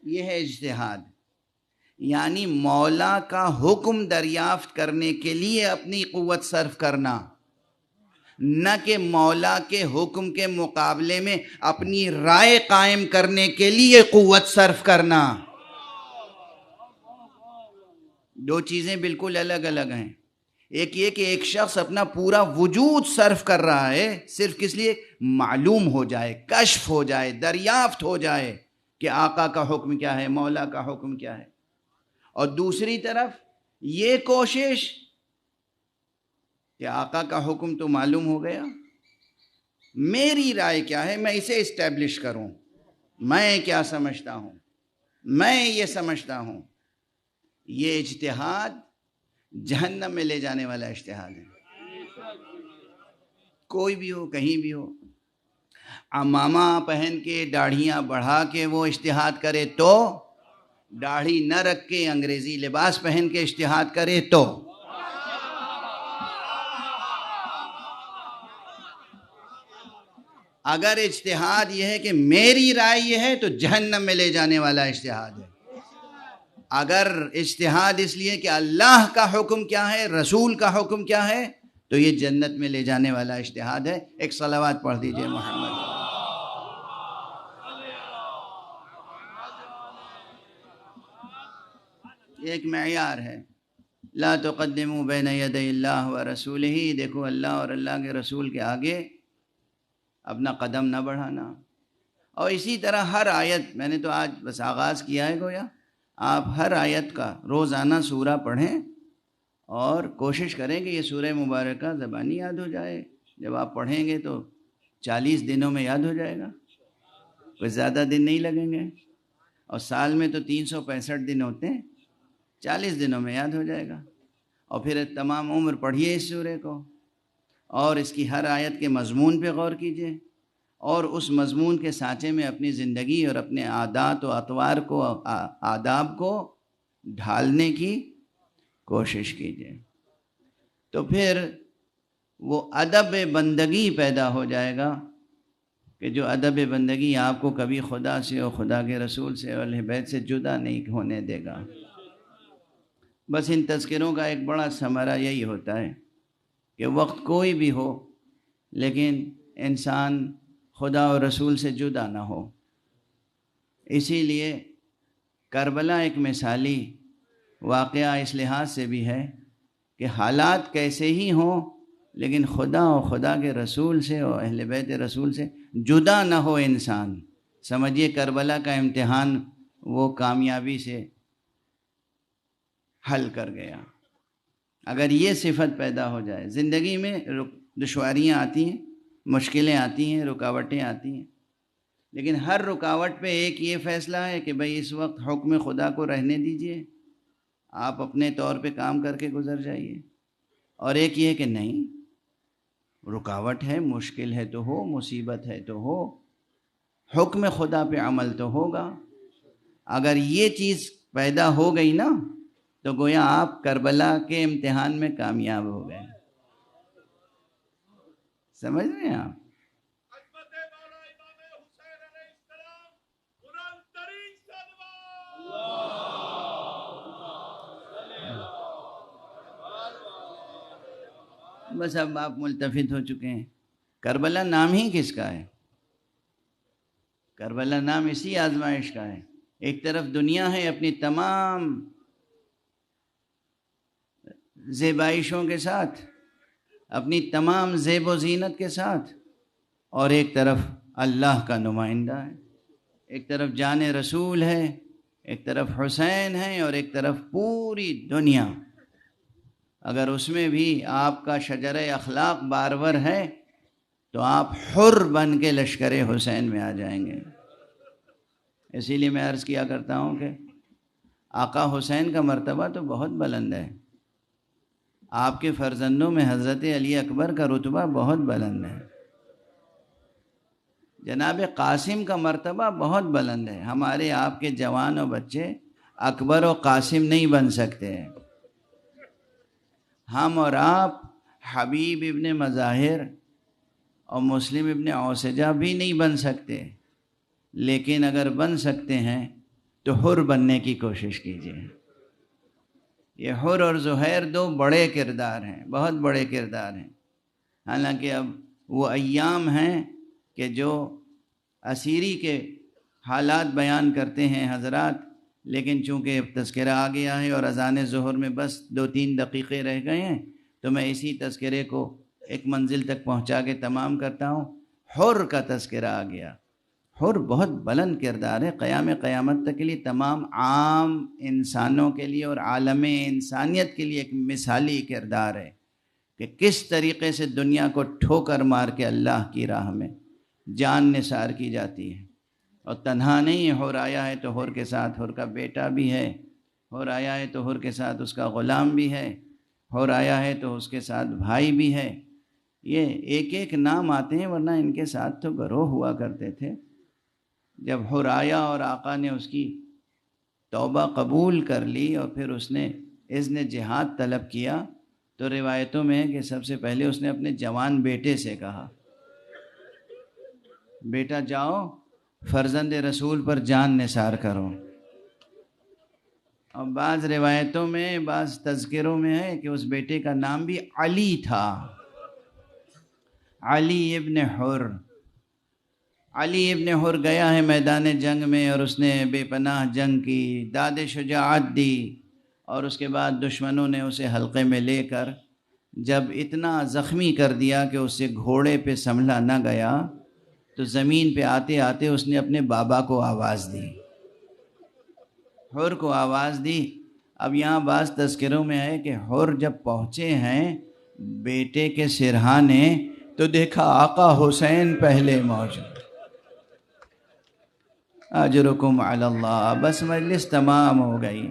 یہ ہے اجتہاد۔ یعنی مولا کا حکم دریافت کرنے کے لیے اپنی قوت صرف کرنا، نہ کہ مولا کے حکم کے مقابلے میں اپنی رائے قائم کرنے کے لیے قوت صرف کرنا۔ دو چیزیں بالکل الگ الگ ہیں۔ ایک یہ کہ ایک شخص اپنا پورا وجود صرف کر رہا ہے صرف کس لیے؟ معلوم ہو جائے، کشف ہو جائے، دریافت ہو جائے کہ آقا کا حکم کیا ہے، مولا کا حکم کیا ہے۔ اور دوسری طرف یہ کوشش کہ آقا کا حکم تو معلوم ہو گیا، میری رائے کیا ہے، میں اسے اسٹیبلش کروں، میں کیا سمجھتا ہوں، میں یہ سمجھتا ہوں۔ یہ اجتہاد جہنم میں لے جانے والا اجتہاد ہے، کوئی بھی ہو، کہیں بھی ہو۔ عمامہ پہن کے، داڑھیاں بڑھا کے وہ اجتہاد کرے تو، داڑھی نہ رکھ کے انگریزی لباس پہن کے اجتہاد کرے تو۔ اگر اجتہاد یہ ہے کہ میری رائے یہ ہے تو جہنم میں لے جانے والا اجتہاد ہے۔ اگر اجتہاد اس لیے کہ اللہ کا حکم کیا ہے، رسول کا حکم کیا ہے، تو یہ جنت میں لے جانے والا اجتہاد ہے۔ ایک صلوات پڑھ دیجئے محمد۔ ایک معیار ہے، لا تقدموا بین یدی اللہ ورسولہ، دیکھو اللہ اور اللہ کے رسول کے آگے اپنا قدم نہ بڑھانا۔ اور اسی طرح ہر آیت، میں نے تو آج بس آغاز کیا ہے گویا، آپ ہر آیت کا روزانہ سورہ پڑھیں اور کوشش کریں کہ یہ سورہ مبارکہ زبانی یاد ہو جائے۔ جب آپ پڑھیں گے تو 40 دنوں میں یاد ہو جائے گا، کوئی زیادہ دن نہیں لگیں گے، اور سال میں تو 365 دن ہوتے ہیں، 40 دنوں میں یاد ہو جائے گا۔ اور پھر تمام عمر پڑھیے اس سورہ کو، اور اس کی ہر آیت کے مضمون پہ غور کیجئے، اور اس مضمون کے سانچے میں اپنی زندگی اور اپنے عادات و اطوار کو، آداب کو ڈھالنے کی کوشش کیجئے۔ تو پھر وہ ادب بندگی پیدا ہو جائے گا کہ جو ادب بندگی آپ کو کبھی خدا سے اور خدا کے رسول سے اور اہل بیت سے جدا نہیں ہونے دے گا۔ بس ان تذکروں کا ایک بڑا ثمرہ یہی ہوتا ہے کہ وقت کوئی بھی ہو لیکن انسان خدا اور رسول سے جدا نہ ہو۔ اسی لیے کربلا ایک مثالی واقعہ اس لحاظ سے بھی ہے کہ حالات کیسے ہی ہوں لیکن خدا اور خدا کے رسول سے اور اہل بیت رسول سے جدا نہ ہو انسان۔ سمجھیے کربلا کا امتحان وہ کامیابی سے حل کر گیا۔ اگر یہ صفت پیدا ہو جائے، زندگی میں دشواریاں آتی ہیں، مشکلیں آتی ہیں، رکاوٹیں آتی ہیں، لیکن ہر رکاوٹ پہ ایک یہ فیصلہ ہے کہ بھئی اس وقت حکم خدا کو رہنے دیجئے، آپ اپنے طور پہ کام کر کے گزر جائیے۔ اور ایک یہ کہ نہیں، رکاوٹ ہے، مشکل ہے تو ہو، مصیبت ہے تو ہو، حکم خدا پہ عمل تو ہوگا۔ اگر یہ چیز پیدا ہو گئی نا تو گویا آپ کربلا کے امتحان میں کامیاب ہو گئے۔ سمجھ رہے ہیں آپ؟ بس اب آپ ملتفت ہو چکے ہیں۔ کربلا نام ہی کس کا ہے؟ کربلا نام اسی آزمائش کا ہے۔ ایک طرف دنیا ہے اپنی تمام زیبائشوں کے ساتھ، اپنی تمام زیب و زینت کے ساتھ، اور ایک طرف اللہ کا نمائندہ ہے، ایک طرف جان رسول ہے، ایک طرف حسین ہے، اور ایک طرف پوری دنیا۔ اگر اس میں بھی آپ کا شجرہ اخلاق بارور ہے تو آپ حر بن کے لشکر حسین میں آ جائیں گے۔ اسی لیے میں عرض کیا کرتا ہوں کہ آقا حسین کا مرتبہ تو بہت بلند ہے، آپ کے فرزندوں میں حضرت علی اکبر کا رتبہ بہت بلند ہے، جناب قاسم کا مرتبہ بہت بلند ہے۔ ہمارے آپ کے جوان و بچے اکبر و قاسم نہیں بن سکتے، ہم اور آپ حبیب ابن مظاہر اور مسلم ابن اوسجہ بھی نہیں بن سکتے، لیکن اگر بن سکتے ہیں تو حر بننے کی کوشش کیجیے۔ یہ حر اور زہیر دو بڑے کردار ہیں، بہت بڑے کردار ہیں۔ حالانکہ اب وہ ایام ہیں کہ جو اسیری کے حالات بیان کرتے ہیں حضرات، لیکن چونکہ تذکرہ آ گیا ہے اور اذان ظہر میں بس 2-3 دقیقے رہ گئے ہیں، تو میں اسی تذکرے کو ایک منزل تک پہنچا کے تمام کرتا ہوں۔ حر کا تذکرہ آ گیا۔ حر بہت بلند کردار ہے، قیامت تک کے لیے، تمام عام انسانوں کے لیے اور عالم انسانیت کے لیے ایک مثالی کردار ہے کہ کس طریقے سے دنیا کو ٹھوکر مار کے اللہ کی راہ میں جان نثار کی جاتی ہے۔ اور تنہا نہیں ہے، حر آیا ہے تو حر کے ساتھ حر کا بیٹا بھی ہے، حر آیا ہے تو حر کے ساتھ اس کا غلام بھی ہے، حر آیا ہے تو اس کے ساتھ بھائی بھی ہے۔ یہ ایک ایک نام آتے ہیں، ورنہ ان کے ساتھ تو گروہ ہوا کرتے تھے۔ جب حر آیا اور آقا نے اس کی توبہ قبول کر لی اور پھر اس نے اذن جہاد طلب کیا، تو روایتوں میں ہے کہ سب سے پہلے اس نے اپنے جوان بیٹے سے کہا، بیٹا جاؤ فرزند رسول پر جان نثار کرو۔ اور بعض روایتوں میں، بعض تذکروں میں ہے کہ اس بیٹے کا نام بھی علی تھا، علی ابن حر۔ علی ابن حر گیا ہے میدان جنگ میں اور اس نے بے پناہ جنگ کی، داد شجاعت دی، اور اس کے بعد دشمنوں نے اسے حلقے میں لے کر جب اتنا زخمی کر دیا کہ اس سے گھوڑے پہ سنبھلا نہ گیا، تو زمین پہ آتے آتے اس نے اپنے بابا کو آواز دی، حر کو آواز دی۔ اب یہاں بعض تذکروں میں ہے کہ حر جب پہنچے ہیں بیٹے کے سرہانے تو دیکھا آقا حسین پہلے موجود۔ اجرکم علی اللہ، بس مجلس تمام ہو گئی۔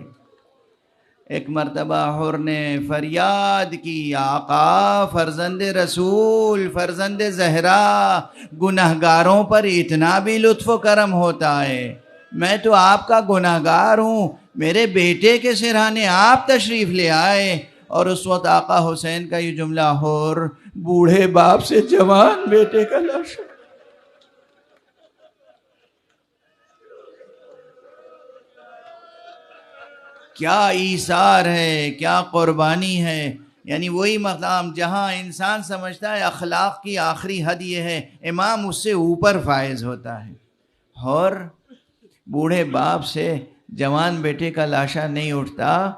ایک مرتبہ حر نے فریاد کی، آقا فرزند رسول، فرزند زہرا، گناہگاروں پر اتنا بھی لطف و کرم ہوتا ہے؟ میں تو آپ کا گناہگار ہوں، میرے بیٹے کے سرہانے آپ تشریف لے آئے۔ اور اس وقت آقا حسین کا یہ جملہ، حر بوڑھے باپ سے جوان بیٹے کا لاشا۔ کیا ایثار ہے، کیا قربانی ہے! یعنی وہی مقام جہاں انسان سمجھتا ہے اخلاق کی آخری حد یہ ہے، امام اس سے اوپر فائز ہوتا ہے۔ اور بوڑھے باپ سے جوان بیٹے کا لاشا نہیں اٹھتا۔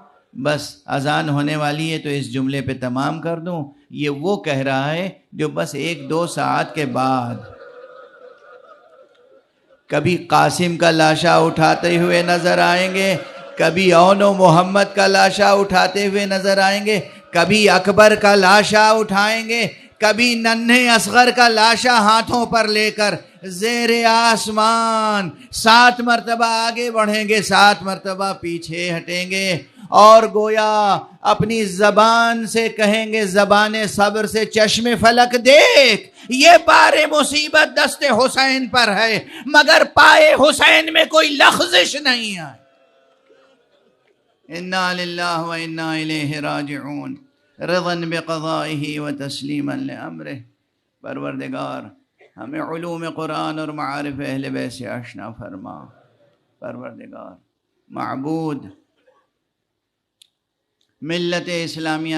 بس اذان ہونے والی ہے تو اس جملے پہ تمام کر دوں، یہ وہ کہہ رہا ہے جو بس 1-2 ساعت کے بعد کبھی قاسم کا لاشا اٹھاتے ہوئے نظر آئیں گے، کبھی اون و محمد کا لاشا اٹھاتے ہوئے نظر آئیں گے، کبھی اکبر کا لاشا اٹھائیں گے، کبھی ننھے اصغر کا لاشا ہاتھوں پر لے کر زیر آسمان 7 مرتبہ آگے بڑھیں گے، 7 مرتبہ پیچھے ہٹیں گے، اور گویا اپنی زبان سے کہیں گے، زبان صبر سے چشم فلک دیکھ، یہ بار مصیبت دست حسین پر ہے، مگر پائے حسین میں کوئی لغزش نہیں ہے۔ انا للہ و انا الیہ راجعون، رضا بقضائہ و تسلیما لامرہ۔ پروردگار ہمیں علوم قرآن اور معارف اہل بیت سے آشنا فرما۔ پروردگار معبود ملت اسلامیہ